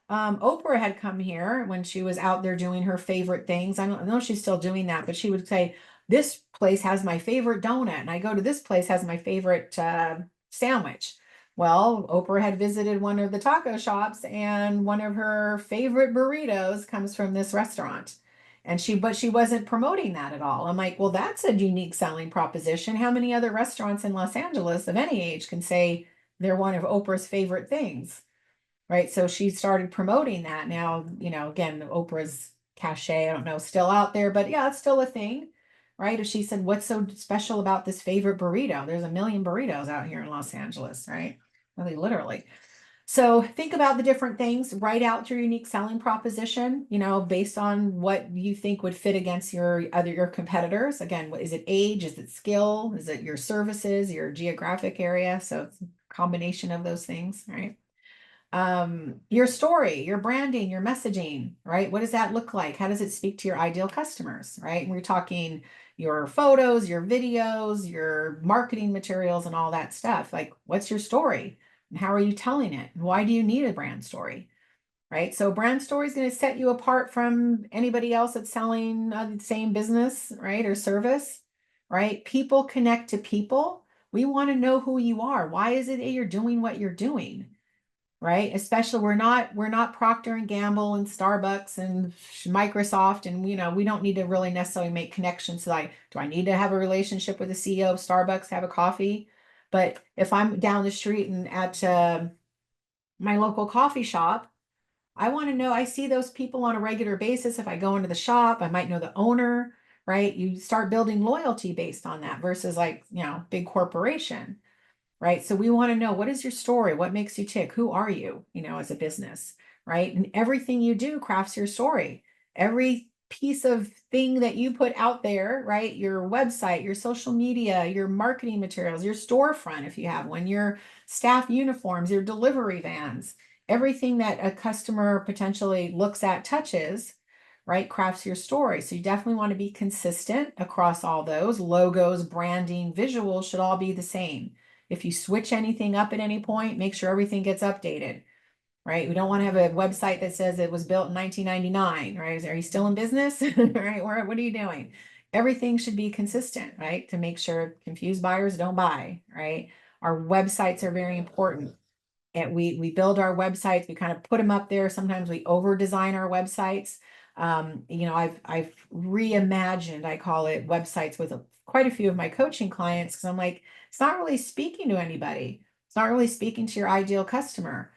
Oprah had come here when she was out there doing her favorite things. I don't know if she's still doing that, but she would say, this place has my favorite donut, and I go to this place has my favorite sandwich. Well, Oprah had visited one of the taco shops and one of her favorite burritos comes from this restaurant. But she wasn't promoting that at all. I'm like, well, that's a unique selling proposition. How many other restaurants in Los Angeles of any age can say they're one of Oprah's favorite things? right? So she started promoting that. Now, again, Oprah's cachet, I don't know, still out there, but yeah, it's still a thing, right? If she said, what's so special about this favorite burrito? There's a million burritos out here in Los Angeles, right? Really, literally. So think about the different things, write out your unique selling proposition, based on what you think would fit against your competitors. Again, what is it, age? Is it skill? Is it your services, your geographic area? So it's a combination of those things, right? Your story, your branding, your messaging, right? What does that look like? How does it speak to your ideal customers, right? And we're talking your photos, your videos, your marketing materials, and all that stuff. Like, what's your story? And how are you telling it? And why do you need a brand story? Right? So brand story is going to set you apart from anybody else that's selling the same business, right? Or service, right? People connect to people. We want to know who you are. Why is it that you're doing what you're doing? Right? Especially we're not Procter and Gamble and Starbucks and Microsoft, and we don't need to really necessarily make connections. So do I need to have a relationship with the CEO of Starbucks, have a coffee? But if I'm down the street and at my local coffee shop, I want to know, I see those people on a regular basis. If I go into the shop, I might know the owner, right? You start building loyalty based on that versus big corporation, right? So we want to know, what is your story? What makes you tick? Who are you, as a business, right? And everything you do crafts your story. Every piece of thing that you put out there, right? Your website, your social media, your marketing materials, your storefront, if you have one, your staff uniforms, your delivery vans, everything that a customer potentially looks at, touches, right, crafts your story. So you definitely want to be consistent across all those. Logos, branding, visuals should all be the same. If you switch anything up at any point, make sure everything gets updated, right? We don't want to have a website that says it was built in 1999, right? Are you still in business? Right? What are you doing? Everything should be consistent, right? To make sure confused buyers don't buy, right? Our websites are very important. And we build our websites, we kind of put them up there. Sometimes we over design our websites. I've reimagined, I call it, websites with quite a few of my coaching clients, because I'm like, it's not really speaking to anybody. It's not really speaking to your ideal customer.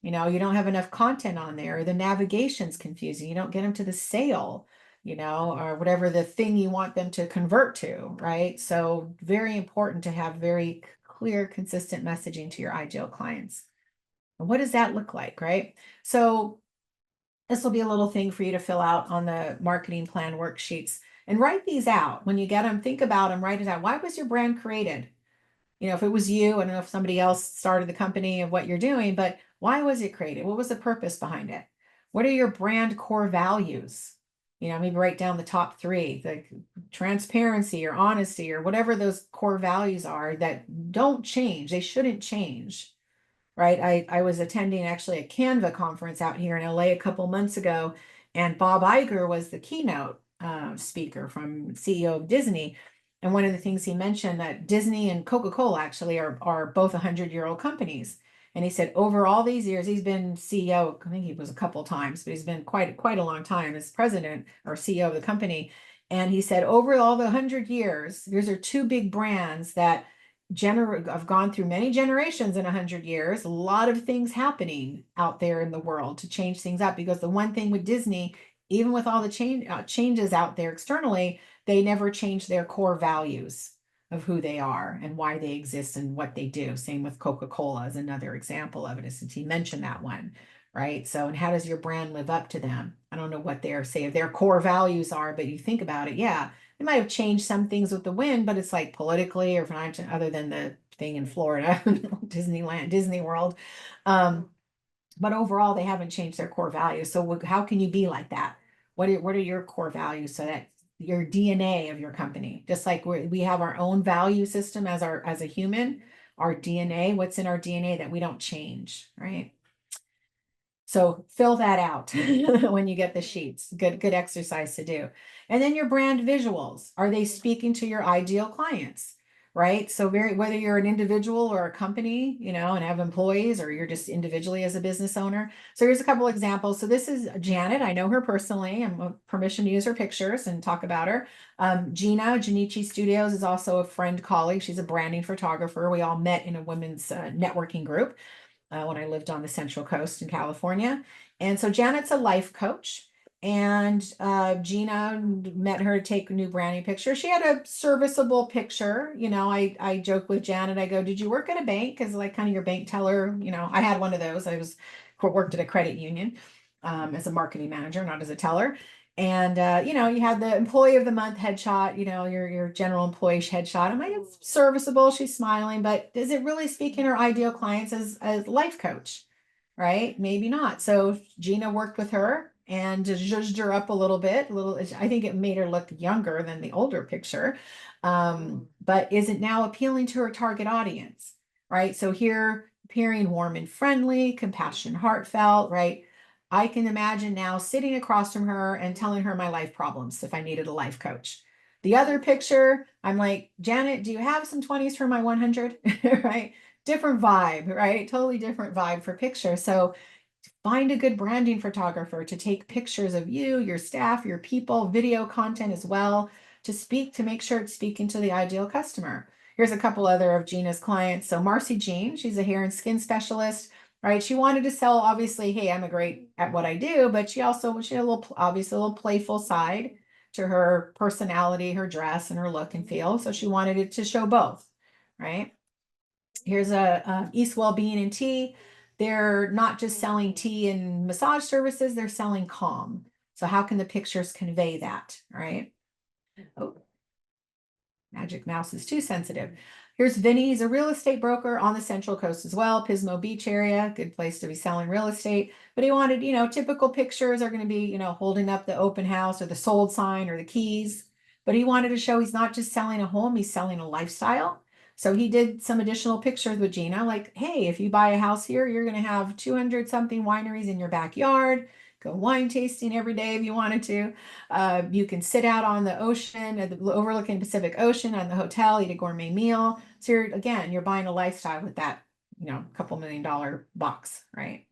You don't have enough content on there. The navigation's confusing. You don't get them to the sale, or whatever the thing you want them to convert to, right? So very important to have very clear, consistent messaging to your ideal clients. And what does that look like, right? So this will be a little thing for you to fill out on the marketing plan worksheets and write these out. When you get them, think about them, write it out. Why was your brand created? If it was you, I don't know if somebody else started the company of what you're doing, but why was it created? What was the purpose behind it? What are your brand core values? Maybe write down the top three, like transparency or honesty or whatever those core values are that don't change. They shouldn't change, right? I was attending actually a Canva conference out here in LA a couple months ago, and Bob Iger was the keynote speaker from CEO of Disney. And one of the things he mentioned that Disney and Coca-Cola actually are both 100-year-old companies. And he said over all these years, he's been CEO, I think he was a couple times, but he's been quite a long time as president or CEO of the company. And he said over all the 100 years, these are two big brands that I've gone through many generations in 100 years, a lot of things happening out there in the world to change things up. Because the one thing with Disney, even with all the changes out there externally, they never change their core values of who they are and why they exist and what they do. Same with Coca-Cola is another example of it, since he mentioned that one, right? So, and how does your brand live up to them? I don't know what their core values are, but you think about it, yeah, they might have changed some things with the wind, but it's like politically or financially, other than the thing in Florida, Disneyland, Disney World. But overall, they haven't changed their core values. So how can you be like that? What are your core values, so that your DNA of your company, just like we have our own value system as a human, our DNA, what's in our DNA that we don't change, right? So fill that out when you get the sheets. Good exercise to do. And then your brand visuals. Are they speaking to your ideal clients? Right? So whether you're an individual or a company, and have employees, or you're just individually as a business owner. So here's a couple examples. So this is Janet. I know her personally. I'm permission to use her pictures and talk about her. Gina Janichi Studios is also a friend colleague. She's a branding photographer. We all met in a women's networking group. when I lived on the Central Coast in California. And so Janet's a life coach. And Gina met her to take a new branding picture. She had a serviceable picture. You know, I joke with Janet, I go, did you work at a bank? Because like kind of your bank teller, you know, I had one of those. Worked at a credit union as a marketing manager, not as a teller. And you know, you had the employee of the month headshot, you know, your general employee headshot. I'm like, it's serviceable, she's smiling, but does it really speak in her ideal clients as a life coach? Right? Maybe not. So Gina worked with her and zhuzhed her up a little bit. I think it made her look younger than the older picture. But is it now appealing to her target audience? Right? So here, appearing warm and friendly, compassion, heartfelt, right? I can imagine now sitting across from her and telling her my life problems if I needed a life coach. The other picture, I'm like, Janet, do you have some 20s for my 100? Right? Different vibe, right? Totally different vibe for picture. So find a good branding photographer to take pictures of you, your staff, your people, video content as well, to make sure it's speaking to the ideal customer. Here's a couple other of Gina's clients. So Marcy Jean, she's a hair and skin specialist, right? She wanted to sell, obviously, hey, I'm a great at what I do, but she had a little, obviously a little playful side to her personality, her dress, and her look and feel. So she wanted it to show both, right? Here's a East Wellbeing and Tea. They're not just selling tea and massage services, they're selling calm. So how can the pictures convey that, right? Oh, Magic Mouse is too sensitive. Here's Vinny. He's a real estate broker on the Central Coast as well, Pismo Beach area, good place to be selling real estate. But he wanted, you know, typical pictures are going to be, you know, holding up the open house or the sold sign or the keys. But he wanted to show he's not just selling a home, he's selling a lifestyle. So he did some additional pictures with Gina, like, hey, if you buy a house here, you're going to have 200 something wineries in your backyard. Go wine tasting every day if you wanted to. You can sit out on the ocean, overlooking Pacific Ocean on the hotel, eat a gourmet meal. So you're buying a lifestyle with that, you know, couple $1 million box, right?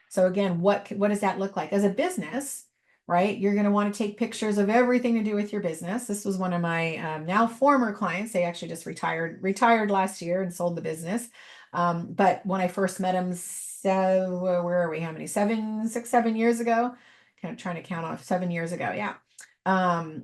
So again, what does that look like as a business, right? You're going to want to take pictures of everything to do with your business. This was one of my now former clients. They actually just retired last year and sold the business. But when I first met him, so where are we? How many? 7 years ago? Kind of trying to count off 7 years ago. Yeah.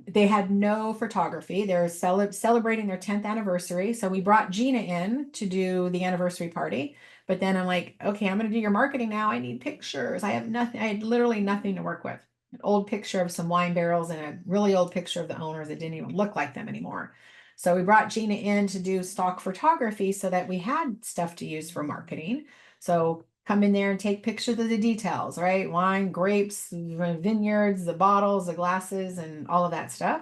They had no photography. They're celebrating their 10th anniversary. So we brought Gina in to do the anniversary party. But then I'm like, okay, I'm going to do your marketing now. I need pictures. I have nothing. I had literally nothing to work with. An old picture of some wine barrels and a really old picture of the owners that didn't even look like them anymore. So we brought Gina in to do stock photography so that we had stuff to use for marketing. So come in there and take pictures of the details, right? Wine, grapes, vineyards, the bottles, the glasses, and all of that stuff.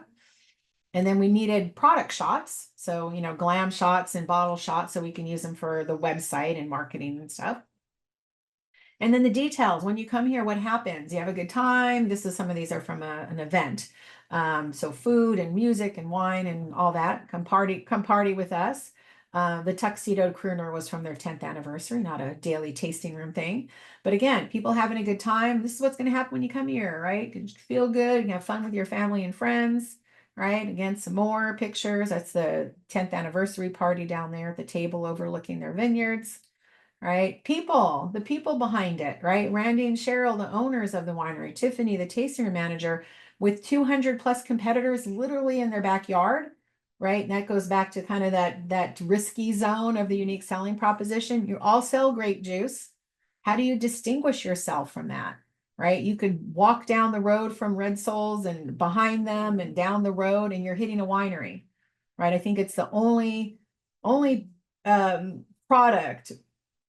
And then we needed product shots. So, you know, glam shots and bottle shots so we can use them for the website and marketing and stuff. And then the details, when you come here, what happens? You have a good time. Some of these are from an event. So food and music and wine and all that. Come party with us. The tuxedoed crooner was from their 10th anniversary, not a daily tasting room thing. But again, people having a good time. This is what's going to happen when you come here, right? You feel good. You can have fun with your family and friends, right? Again, some more pictures. That's the 10th anniversary party down there at the table overlooking their vineyards, right? The people behind it, right? Randy and Cheryl, the owners of the winery, Tiffany, the tasting room manager, with 200 plus competitors literally in their backyard, right? And that goes back to kind of that risky zone of the unique selling proposition. You all sell grape juice. How do you distinguish yourself from that? Right? You could walk down the road from Red Souls and behind them and down the road and you're hitting a winery, right? I think it's the only product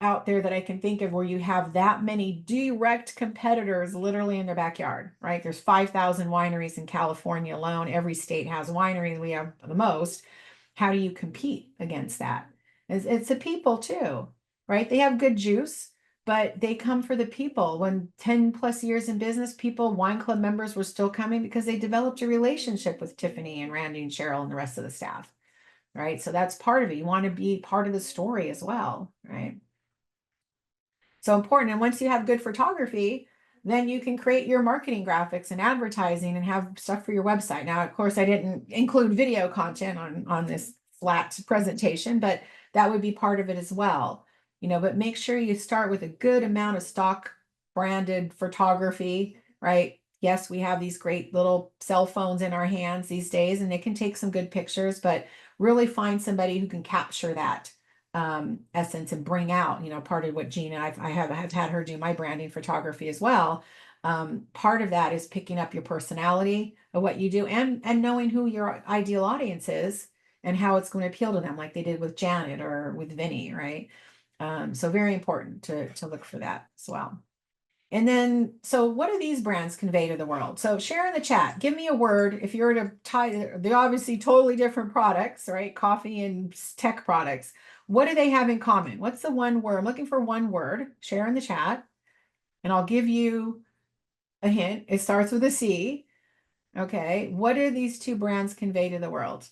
out there that I can think of where you have that many direct competitors literally in their backyard, right? There's 5,000 wineries in California alone. Every state has wineries. We have the most. How do you compete against that? It's the people too, right? They have good juice, but they come for the people. When 10 plus years in business, wine club members were still coming because they developed a relationship with Tiffany and Randy and Cheryl and the rest of the staff, right? So that's part of it. You want to be part of the story as well, right? So important. And once you have good photography, then you can create your marketing graphics and advertising and have stuff for your website. Now, of course, I didn't include video content on this flat presentation, but that would be part of it as well. but make sure you start with a good amount of stock branded photography, right? Yes, we have these great little cell phones in our hands these days, and they can take some good pictures, but really find somebody who can capture that essence and bring out, part of what Gina, I've had her do my branding photography as well. Part of that is picking up your personality of what you do and knowing who your ideal audience is and how it's going to appeal to them, like they did with Janet or with Vinny, right? So very important to look for that as well. And then, so what do these brands convey to the world? So share in the chat. Give me a word. If you were to tie, they're obviously totally different products, right? Coffee and tech products. What do they have in common? What's the one word? I'm looking for one word. Share in the chat. And I'll give you a hint. It starts with a C. Okay. What do these two brands convey to the world?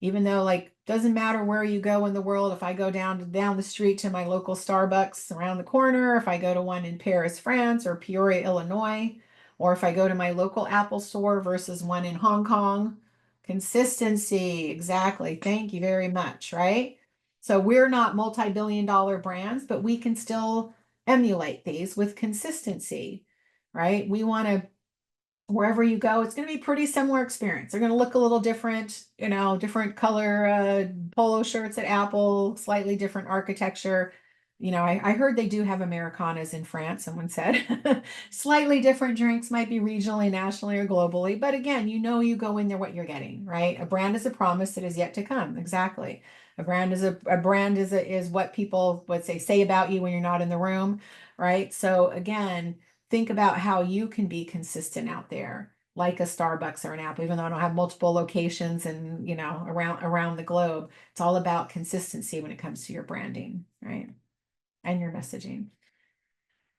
Even though, like, doesn't matter where you go in the world, if I go down the street to my local Starbucks around the corner, if I go to one in Paris, France, or Peoria, Illinois, or if I go to my local Apple store versus one in Hong Kong, consistency, exactly. Thank you very much, right? So we're not multi-billion-dollar brands, but we can still emulate these with consistency, right? We want to, wherever you go, it's going to be pretty similar experience. They're going to look a little different, different color polo shirts at Apple, slightly different architecture. I heard they do have Americanas in France, someone said. Slightly different drinks, might be regionally, nationally, or globally. But again, you go in there what you're getting, right? A brand is a promise that is yet to come. Exactly. A brand is what people would say about you when you're not in the room, right? So again, think about how you can be consistent out there, like a Starbucks or an Apple, even though I don't have multiple locations and, around the globe. It's all about consistency when it comes to your branding, right? And your messaging.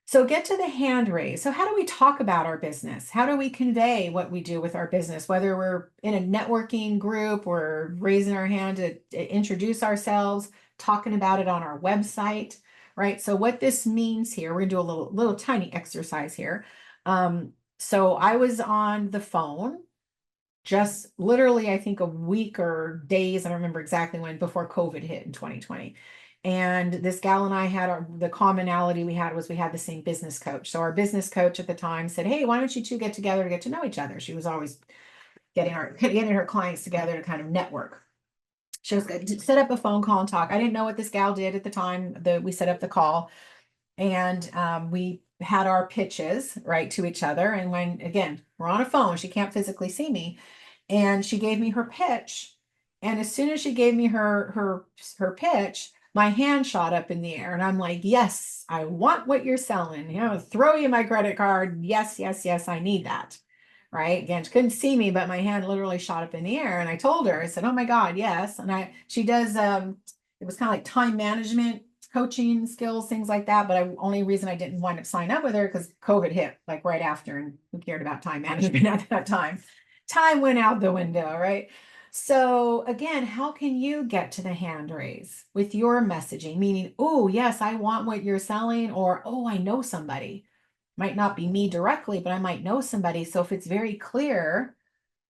So get to the hand raise. So how do we talk about our business? How do we convey what we do with our business? Whether we're in a networking group or raising our hand to introduce ourselves, talking about it on our website, right? So what this means here, we're gonna do a little tiny exercise here. So I was on the phone just literally, I think a week or days, I don't remember exactly when, before COVID hit in 2020. And this gal and I had the commonality we had was we had the same business coach. So our business coach at the time said, "Hey, why don't you two get together to get to know each other?" She was always getting her clients together to kind of network. She was good to set up a phone call and talk. I didn't know what this gal did at the time that we set up the call. And we had our pitches right to each other. And when, again, we're on a phone, she can't physically see me. And she gave me her pitch. And as soon as she gave me her pitch, my hand shot up in the air. And I'm like, yes, I want what you're selling. Throw you my credit card. Yes, yes, yes, I need that. Right. Again, she couldn't see me, but my hand literally shot up in the air. And I told her, I said, "Oh my God, yes." And she does it was kind of like time management coaching skills, things like that. But only reason I didn't wind up signing up with her because COVID hit like right after, and who cared about time management at that time? Time went out the window, right? So again, how can you get to the hand raise with your messaging? Meaning, oh, yes, I want what you're selling, or oh, I know somebody. Might not be me directly, but I might know somebody. So if it's very clear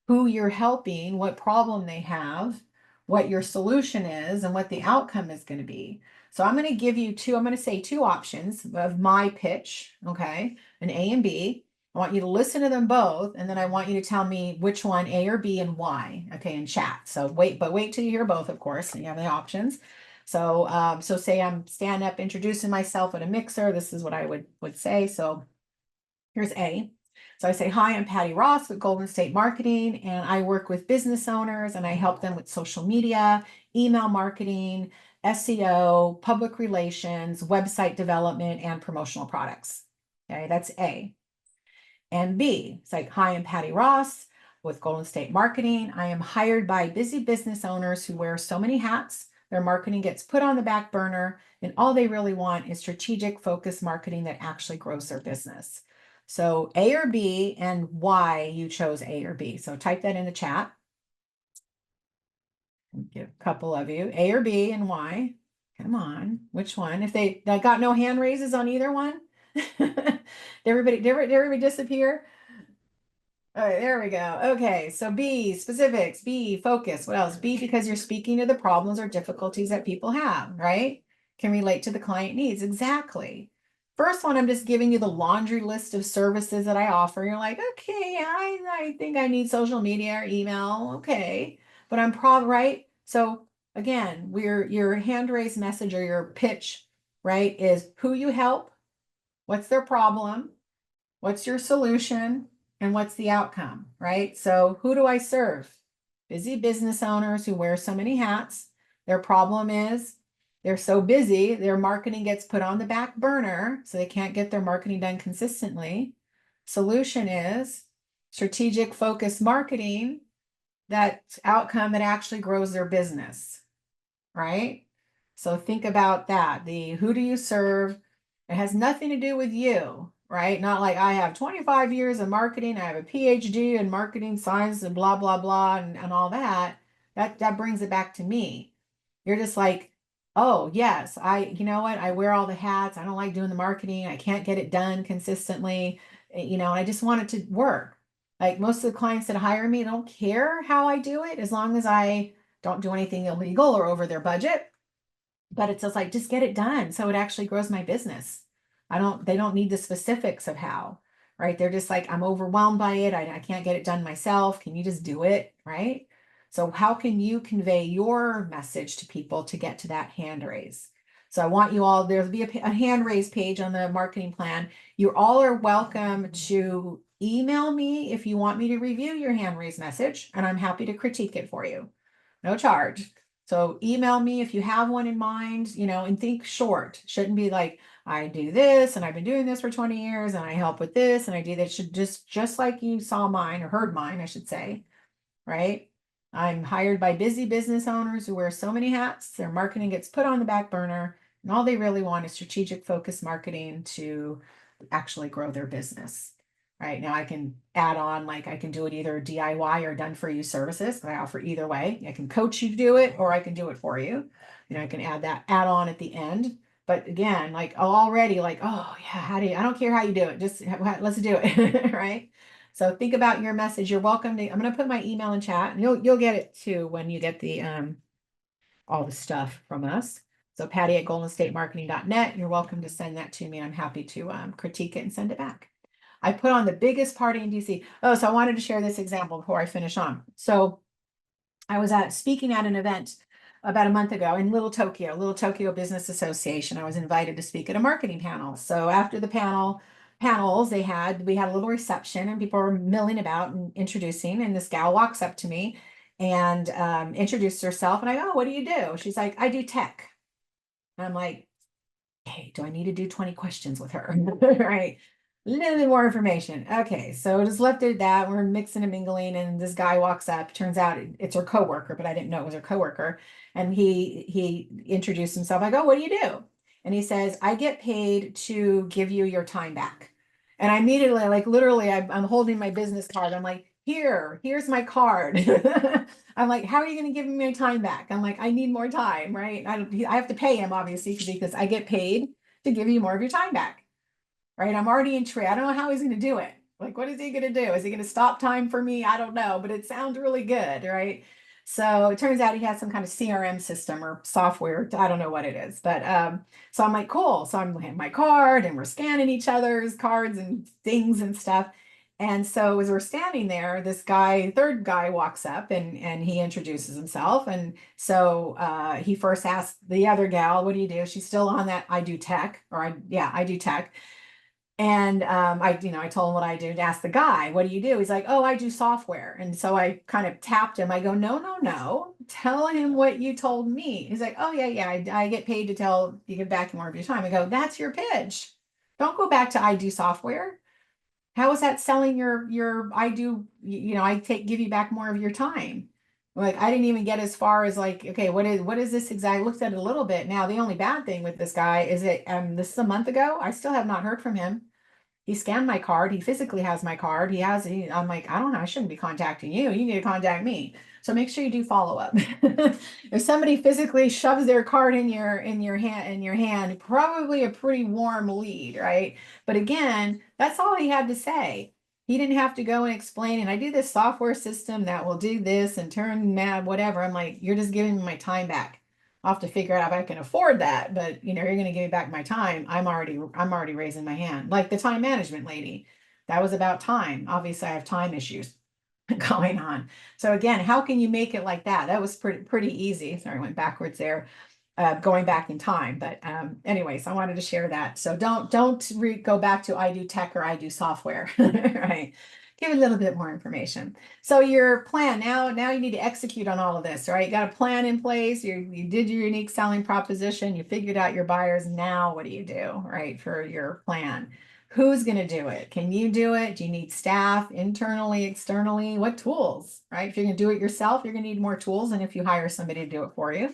who you're helping, what problem they have, what your solution is, and what the outcome is going to be. So I'm going to give you I'm going to say two options of my pitch, okay, an A and B. I want you to listen to them both, and then I want you to tell me which one, A or B, and why, okay, in chat. So wait till you hear both, of course, and you have the options. So say I'm standing up introducing myself at a mixer. This is what I would say. So here's A. So I say, "Hi, I'm Patty Ross with Golden State Marketing, and I work with business owners and I help them with social media, email marketing, SEO, public relations, website development, and promotional products." Okay, that's A. And B, it's like, "Hi, I'm Patty Ross with Golden State Marketing. I am hired by busy business owners who wear so many hats. Their marketing gets put on the back burner, and all they really want is strategic, focused marketing that actually grows their business." So A or B, and why you chose A or B. So type that in the chat. Give a couple of you A or B and why. Come on, which one? If they got no hand raises on either one, did everybody disappear? All right, there we go. Okay, so B, specifics, B, focus. What else? B, because you're speaking to the problems or difficulties that people have, right? can relate to the client needs. Exactly. First one, I'm just giving you the laundry list of services that I offer. You're like, okay, I think I need social media or email. Okay. But I'm right. So again, your hand raised message or your pitch, right, is who you help, what's their problem, what's your solution, and what's the outcome, right? So who do I serve? Busy business owners who wear so many hats. Their problem is they're so busy, their marketing gets put on the back burner, so they can't get their marketing done consistently. Solution is strategic focused marketing, that outcome that actually grows their business, right? So think about that. The who do you serve? It has nothing to do with you, right? Not like I have 25 years of marketing, I have a PhD in marketing science and blah, blah, blah, and all that. That brings it back to me. You're just like, oh, yes, you know what? I wear all the hats. I don't like doing the marketing. I can't get it done consistently, and I just want it to work. Like most of the clients that hire me don't care how I do it as long as I don't do anything illegal or over their budget. But it's just like, just get it done so it actually grows my business. They don't need the specifics of how, right? They're just like, I'm overwhelmed by it. I can't get it done myself. Can you just do it? Right? So how can you convey your message to people to get to that hand raise? So I want you all, there'll be a hand raise page on the marketing plan. You all are welcome to email me if you want me to review your hand raise message, and I'm happy to critique it for you. No charge. So email me if you have one in mind, and think short. Shouldn't be like, I do this and I've been doing this for 20 years and I help with this and I do that. Should just like you saw mine or heard mine, I should say, right? I'm hired by busy business owners who wear so many hats, their marketing gets put on the back burner, and all they really want is strategic focus marketing to actually grow their business. Right now, I can add on, like I can do it either DIY or done for you services. I offer either way. I can coach you to do it, or I can do it for you. I can add on at the end. But again, like already, like, oh yeah, I don't care how you do it, just let's do it, right? So think about your message. You're welcome to, I'm going to put my email in chat, and you'll get it too when you get the all the stuff from us. So Patty@goldenstatemarketing.net. You're welcome to send that to me. I'm happy to critique it and send it back. I put on the biggest party in DC. Oh, so I wanted to share this example before I finish on. So I was speaking at an event about a month ago in Little Tokyo Business Association. I was invited to speak at a marketing panel. So after the panels we had a little reception and people were milling about and introducing. And this gal walks up to me and introduced herself. And I go, oh, what do you do? She's like, I do tech. And I'm like, hey, do I need to do 20 questions with her? Right. A little bit more information. Okay, so just left it at that. We're mixing and mingling, and this guy walks up. Turns out it's her coworker, but I didn't know it was her coworker. And he introduced himself. I go, what do you do? And he says, I get paid to give you your time back. And I immediately, like literally, I'm holding my business card. I'm like, here's my card. I'm like, how are you going to give me my time back? I'm like, I need more time, right? I have to pay him obviously because I get paid to give you more of your time back, right? I'm already in trade. I don't know how he's going to do it. Like, what is he going to do? Is he going to stop time for me? I don't know, but it sounds really good, right? So it turns out he has some kind of CRM system or software. I don't know what it is, but so I'm like, cool. So I'm handing my card and we're scanning each other's cards and things and stuff. And so as we're standing there, this guy, third guy walks up and he introduces himself. And so he first asked the other gal, what do you do? She's still on that I do tech, I do tech. And I told him what I do to ask the guy, what do you do? He's like, oh, I do software. And so I kind of tapped him. I go, no, no, no. Tell him what you told me. He's like, oh, yeah, yeah. I get paid to tell you give back more of your time. I go, that's your pitch. Don't go back to I do software. How is that selling your I do, I give you back more of your time. Like I didn't even get as far as like, okay, what is this exactly? I looked at it a little bit. Now, the only bad thing with this guy is that this is a month ago. I still have not heard from him. He scanned my card. He physically has my card. I'm like, I don't know. I shouldn't be contacting you. You need to contact me. So make sure you do follow up. If somebody physically shoves their card in your hand, probably a pretty warm lead, right? But again, that's all he had to say. He didn't have to go and explain, and I do this software system that will do this and turn mad, whatever. I'm like, you're just giving me my time back. I'll have to figure out if I can afford that. But you're going to give me back my time. I'm already raising my hand. Like the time management lady. That was about time. Obviously, I have time issues going on. So again, how can you make it like that? That was pretty easy. Sorry, I went backwards there, going back in time. But anyways, I wanted to share that. So don't go back to I do tech or I do software, right? Give a little bit more information. So your plan now you need to execute on all of this, right? You got a plan in place. You did your unique selling proposition. You figured out your buyers. Now what do you do, right, for your plan? Who's going to do it? Can you do it? Do you need staff internally, externally? What tools, right? If you're going to do it yourself, you're going to need more tools than if you hire somebody to do it for you,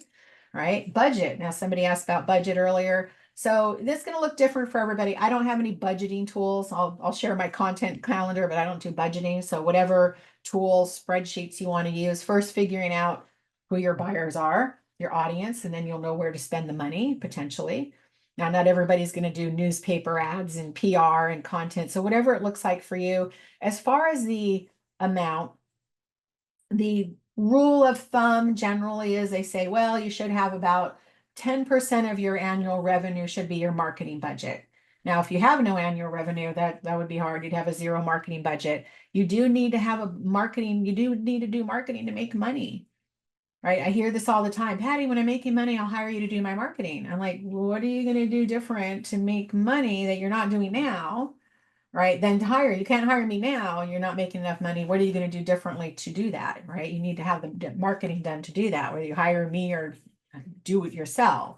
right? Budget. Now, somebody asked about budget earlier. So this is going to look different for everybody. I don't have any budgeting tools. I'll share my content calendar, but I don't do budgeting. So whatever tools, spreadsheets you want to use, first figuring out who your buyers are, your audience, and then you'll know where to spend the money potentially. Now, not everybody's going to do newspaper ads and PR and content. So whatever it looks like for you, as far as the amount, the rule of thumb generally is they say, well, you should have about 10% of your annual revenue should be your marketing budget. Now, if you have no annual revenue, that would be hard. You'd have a zero marketing budget. You do need to have a marketing, you do need to do marketing to make money. Right. I hear this all the time. Patty, when I'm making money, I'll hire you to do my marketing. I'm like, what are you going to do different to make money that you're not doing now? Right. Then to hire, you can't hire me now and you're not making enough money. What are you going to do differently to do that? Right. You need to have the marketing done to do that, whether you hire me or do it yourself.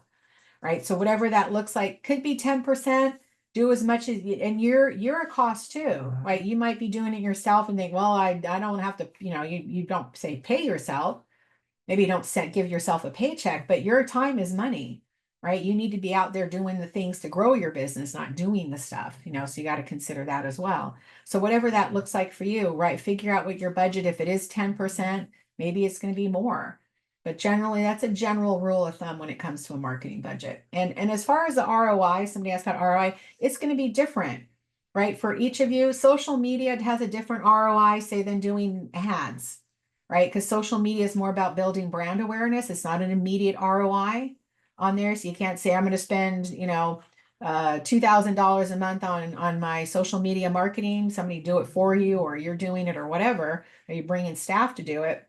Right. So whatever that looks like could be 10%. Do as much as and you're a cost too, right? You might be doing it yourself and think, well, I don't have to, you don't say pay yourself. Maybe you don't give yourself a paycheck, but your time is money, right? You need to be out there doing the things to grow your business, not doing the stuff, so you got to consider that as well. So whatever that looks like for you, right? Figure out what your budget, if it is 10%, maybe it's going to be more. But generally, that's a general rule of thumb when it comes to a marketing budget. And as far as the ROI, somebody asked about ROI, it's going to be different, right? For each of you, social media has a different ROI, say, than doing ads, right? Because social media is more about building brand awareness. It's not an immediate ROI on there. So you can't say, I'm going to spend, $2,000 a month on my social media marketing. Somebody do it for you, or you're doing it, or whatever. Are you bringing staff to do it?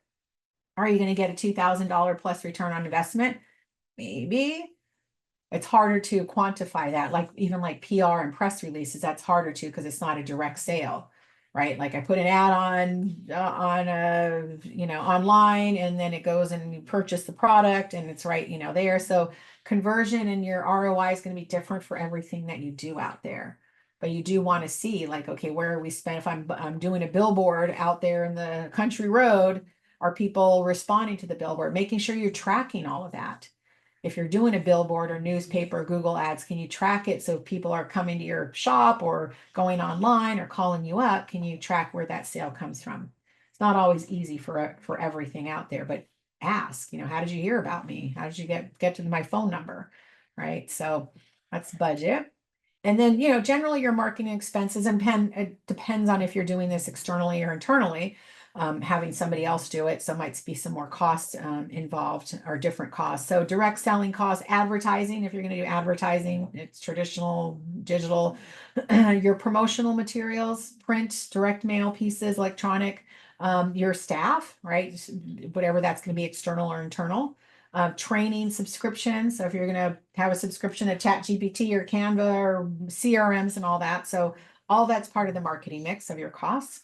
Are you going to get a $2,000 plus return on investment? Maybe. It's harder to quantify that, like even like PR and press releases, that's harder to because it's not a direct sale, right? Like I put an ad online, and then it goes and you purchase the product and it's right, there. So conversion and your ROI is going to be different for everything that you do out there. But you do want to see, like, okay, where are we spend? If I'm doing a billboard out there in the country road, are people responding to the billboard? Making sure you're tracking all of that. If you're doing a billboard or newspaper, Google ads, can you track it? So if people are coming to your shop or going online or calling you up, can you track where that sale comes from? It's not always easy for everything out there, but ask, how did you hear about me? How did you get to my phone number? Right. So that's budget. And then, generally your marketing expenses, and it depends on if you're doing this externally or internally, having somebody else do it. So might be some more costs involved, or different costs. So direct selling costs, advertising, if you're going to do advertising, it's traditional, digital, your promotional materials, print, direct mail pieces, electronic, your staff, right? Whatever that's going to be, external or internal. Training subscriptions. So if you're going to have a subscription to ChatGPT or Canva or CRMs and all that. So all that's part of the marketing mix of your costs,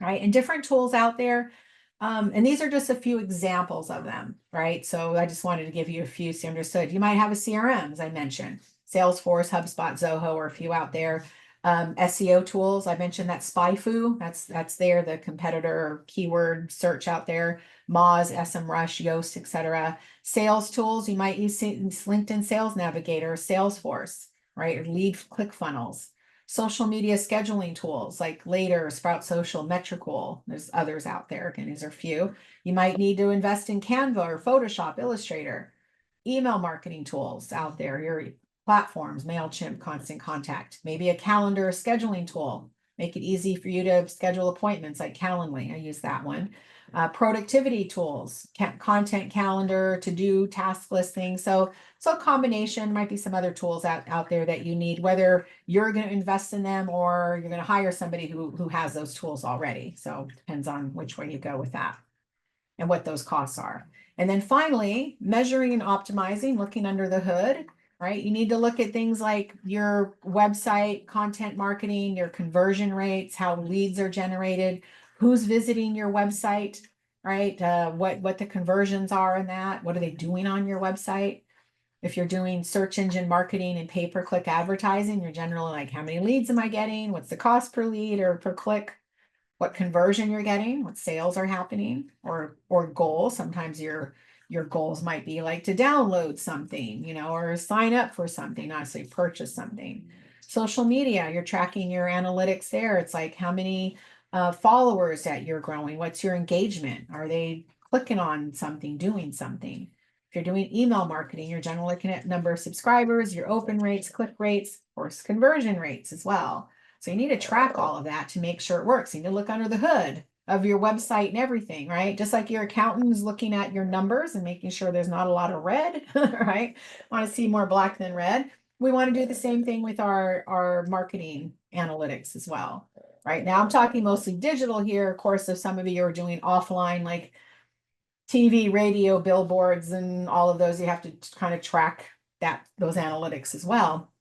right? And different tools out there. And these are just a few examples of them, right? So I just wanted to give you a few so you understood. You might have a CRM, as I mentioned, Salesforce, HubSpot, Zoho, or a few out there. SEO tools, I mentioned that SpyFu, that's there, the competitor keyword search out there. Moz, SEMrush, Yoast, etc. Sales tools, you might use LinkedIn Sales Navigator, Salesforce, right? Or lead ClickFunnels. Social media scheduling tools like Later, Sprout Social, Metricool. There's others out there. Again, these are few. You might need to invest in Canva or Photoshop, Illustrator. Email marketing tools out there, your platforms, MailChimp, Constant Contact. Maybe a calendar scheduling tool make it easy for you to schedule appointments like Calendly. I use that one. Productivity tools, content calendar, to do task listing. So a combination, might be some other tools out there that you need, whether you're going to invest in them or you're going to hire somebody who has those tools already. So depends on which way you go with that and what those costs are. And then finally, measuring and optimizing, looking under the hood, right? You need to look at things like your website, content marketing, your conversion rates, how leads are generated, who's visiting your website, right? What the conversions are in that, what are they doing on your website? If you're doing search engine marketing and pay-per-click advertising, you're generally like, how many leads am I getting? What's the cost per lead or per click? What conversion you're getting, what sales are happening, or goals. Sometimes your goals might be like to download something, or sign up for something, not say purchase something. Social media, you're tracking your analytics there. It's like how many followers that you're growing, what's your engagement? Are they clicking on something, doing something? If you're doing email marketing, you're generally looking at number of subscribers, your open rates, click rates, of course, conversion rates as well. So you need to track all of that to make sure it works. You need to look under the hood of your website and everything, right? Just like your accountant is looking at your numbers and making sure there's not a lot of red, right? Want to see more black than red. We want to do the same thing with our marketing analytics as well. Right now, I'm talking mostly digital here. Of course, if some of you are doing offline, like TV, radio, billboards, and all of those, you have to kind of track those analytics as well.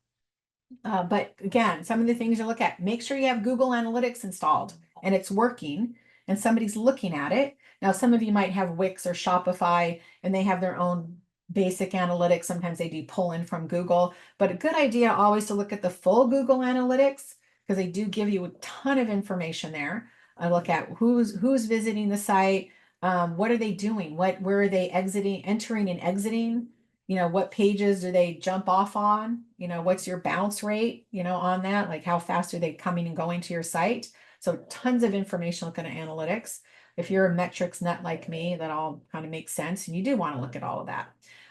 But again, some of the things you look at, make sure you have Google Analytics installed and it's working and somebody's looking at it. Now, some of you might have Wix or Shopify and they have their own basic analytics. Sometimes they do pull in from Google, but a good idea always to look at the full Google Analytics because they do give you a ton of information there. I look at who's visiting the site, what are they doing, where are they entering and exiting. What pages do they jump off on? What's your bounce rate, on that? Like how fast are they coming and going to your site? So tons of information looking at analytics. If you're a metrics nut like me, that all kind of makes sense. And you do want to look at all of that.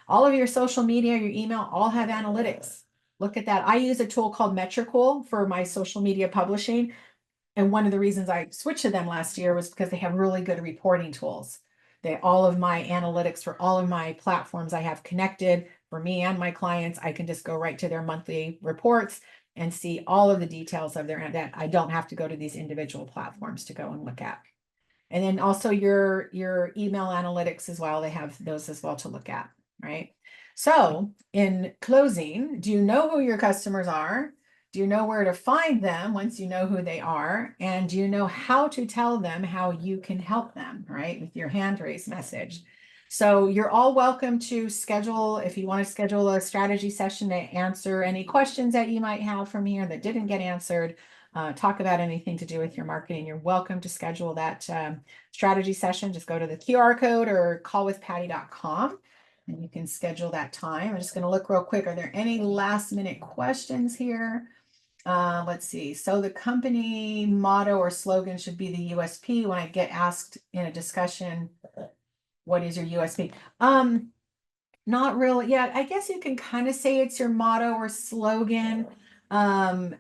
All of your social media, your email, all have analytics. Look at that. I use a tool called Metricool for my social media publishing. And one of the reasons I switched to them last year was because they have really good reporting tools. All of my analytics for all of my platforms I have connected for me and my clients. I can just go right to their monthly reports and see all of the details of that I don't have to go to these individual platforms to go and look at. And then also your email analytics as well. They have those as well to look at, right? So in closing, do you know who your customers are? Do you know where to find them once you know who they are? And do you know how to tell them how you can help them, right? With your hand raise message. So you're all welcome to schedule, if you want to schedule a strategy session to answer any questions that you might have from here that didn't get answered, talk about anything to do with your marketing, you're welcome to schedule that strategy session. Just go to the QR code or callwithpatty.com. And you can schedule that time. I'm just going to look real quick. Are there any last minute questions here? Let's see. So the company motto or slogan should be the USP. When I get asked in a discussion, what is your USP? Not really. Yeah, I guess you can kind of say it's your motto or slogan. Not,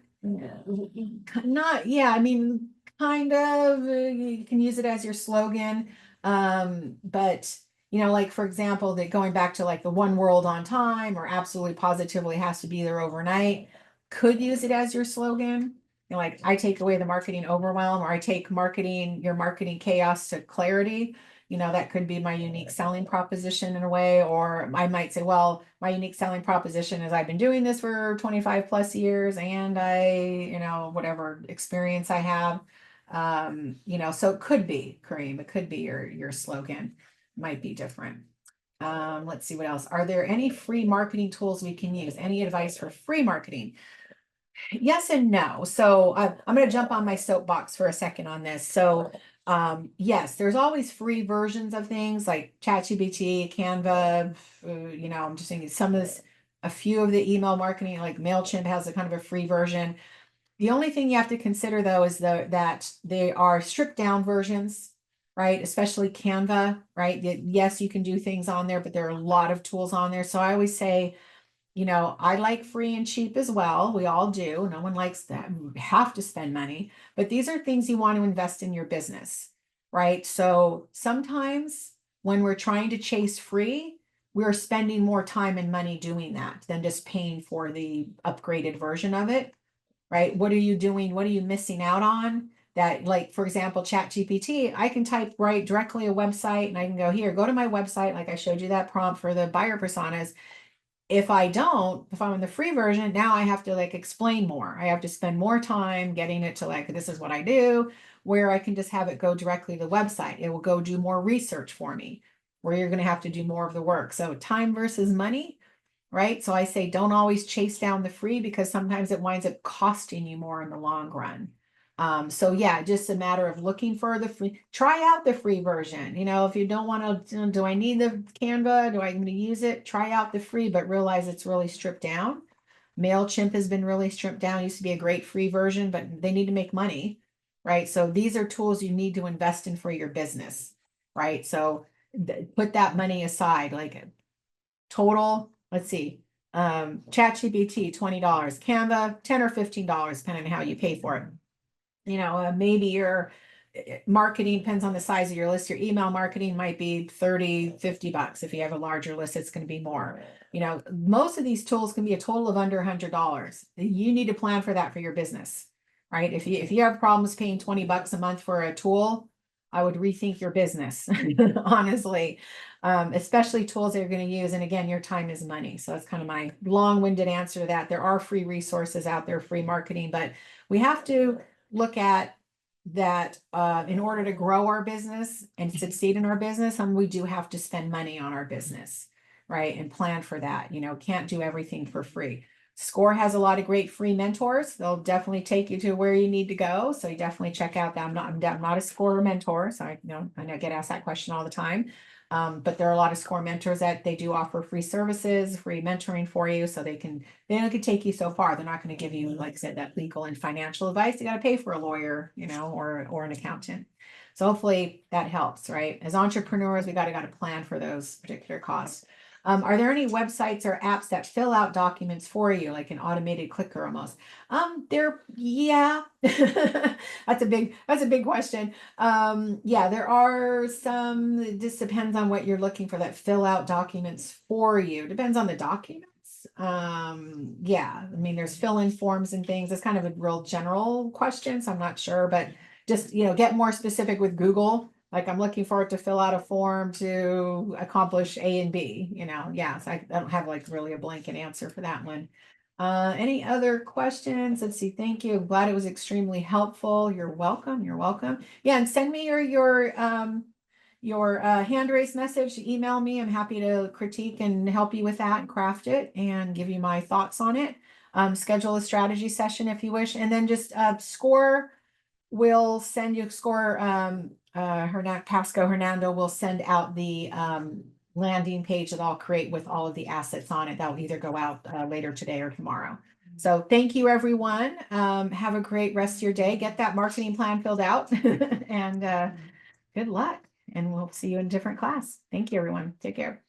yeah, I mean, kind of, you can use it as your slogan. But like for example, that going back to like the one world on time or absolutely positively has to be there overnight, could use it as your slogan. Like I take away the marketing overwhelm, or I take your marketing chaos to clarity. That could be my unique selling proposition in a way. Or I might say, well, my unique selling proposition is I've been doing this for 25 plus years and whatever experience I have. So it could be, Kareem, it could be your slogan, might be different. Let's see what else. Are there any free marketing tools we can use? Any advice for free marketing? Yes and no. So I'm going to jump on my soapbox for a second on this. So yes, there's always free versions of things like ChatGPT, Canva. I'm just thinking a few of the email marketing, like MailChimp has a kind of a free version. The only thing you have to consider though is that they are stripped down versions, right? Especially Canva, right? Yes, you can do things on there, but there are a lot of tools on there. So I always say, I like free and cheap as well. We all do. No one likes that. Have to spend money, but these are things you want to invest in your business, right? So sometimes when we're trying to chase free, we're spending more time and money doing that than just paying for the upgraded version of it, right? What are you doing? What are you missing out on? That, like, for example, ChatGPT, I can type right directly a website and I can go here, go to my website, like I showed you that prompt for the buyer personas. If I'm in the free version, now I have to like explain more. I have to spend more time getting it to like, this is what I do, where I can just have it go directly to the website. It will go do more research for me, where you're going to have to do more of the work. So time versus money, right? So I say don't always chase down the free because sometimes it winds up costing you more in the long run. So yeah, just a matter of looking for the free, try out the free version. If you don't want to, do I need the Canva? Do I going to use it? Try out the free, but realize it's really stripped down. MailChimp has been really stripped down. It used to be a great free version, but they need to make money, right? So these are tools you need to invest in for your business, right? So put that money aside, like total, let's see, ChatGPT, $20, Canva, $10 or $15, depending on how you pay for it. Maybe your marketing depends on the size of your list. Your email marketing might be 30, $50. If you have a larger list, it's going to be more. Most of these tools can be a total of under $100. You need to plan for that for your business, right? If you have problems paying $20 a month for a tool, I would rethink your business, honestly. Especially tools that you're going to use. And again, your time is money. So that's kind of my long-winded answer to that. There are free resources out there, free marketing, but we have to look at that in order to grow our business and succeed in our business, we do have to spend money on our business, right? And plan for that. Can't do everything for free. SCORE has a lot of great free mentors. They'll definitely take you to where you need to go. So you definitely check out that. I'm not a SCORE mentor, so I know I get asked that question all the time. But there are a lot of SCORE mentors that they do offer free services, free mentoring for you, so they can take you so far. They're not going to give you, like I said, that legal and financial advice. You got to pay for a lawyer, or an accountant. So hopefully that helps, right? As entrepreneurs, we got to plan for those particular costs. Are there any websites or apps that fill out documents for you, like an automated clicker almost? Yeah, that's a big question. Yeah, there are some, it just depends on what you're looking for that fill out documents for you. Depends on the documents. Yeah, I mean, there's fill in forms and things. It's kind of a real general question, so I'm not sure, but just, get more specific with Google. Like I'm looking for it to fill out a form to accomplish A and B, yeah, so I don't have like really a blanket answer for that one. Any other questions? Let's see. Thank you. Glad it was extremely helpful. You're welcome. You're welcome. Yeah, and send me your hand raised message. Email me. I'm happy to critique and help you with that and craft it and give you my thoughts on it. Schedule a strategy session if you wish, and then just SCORE will send you SCORE. Pasco Hernando will send out the landing page that I'll create with all of the assets on it. That will either go out later today or tomorrow. So thank you, everyone. Have a great rest of your day. Get that marketing plan filled out and good luck. And we'll see you in a different class. Thank you, everyone. Take care.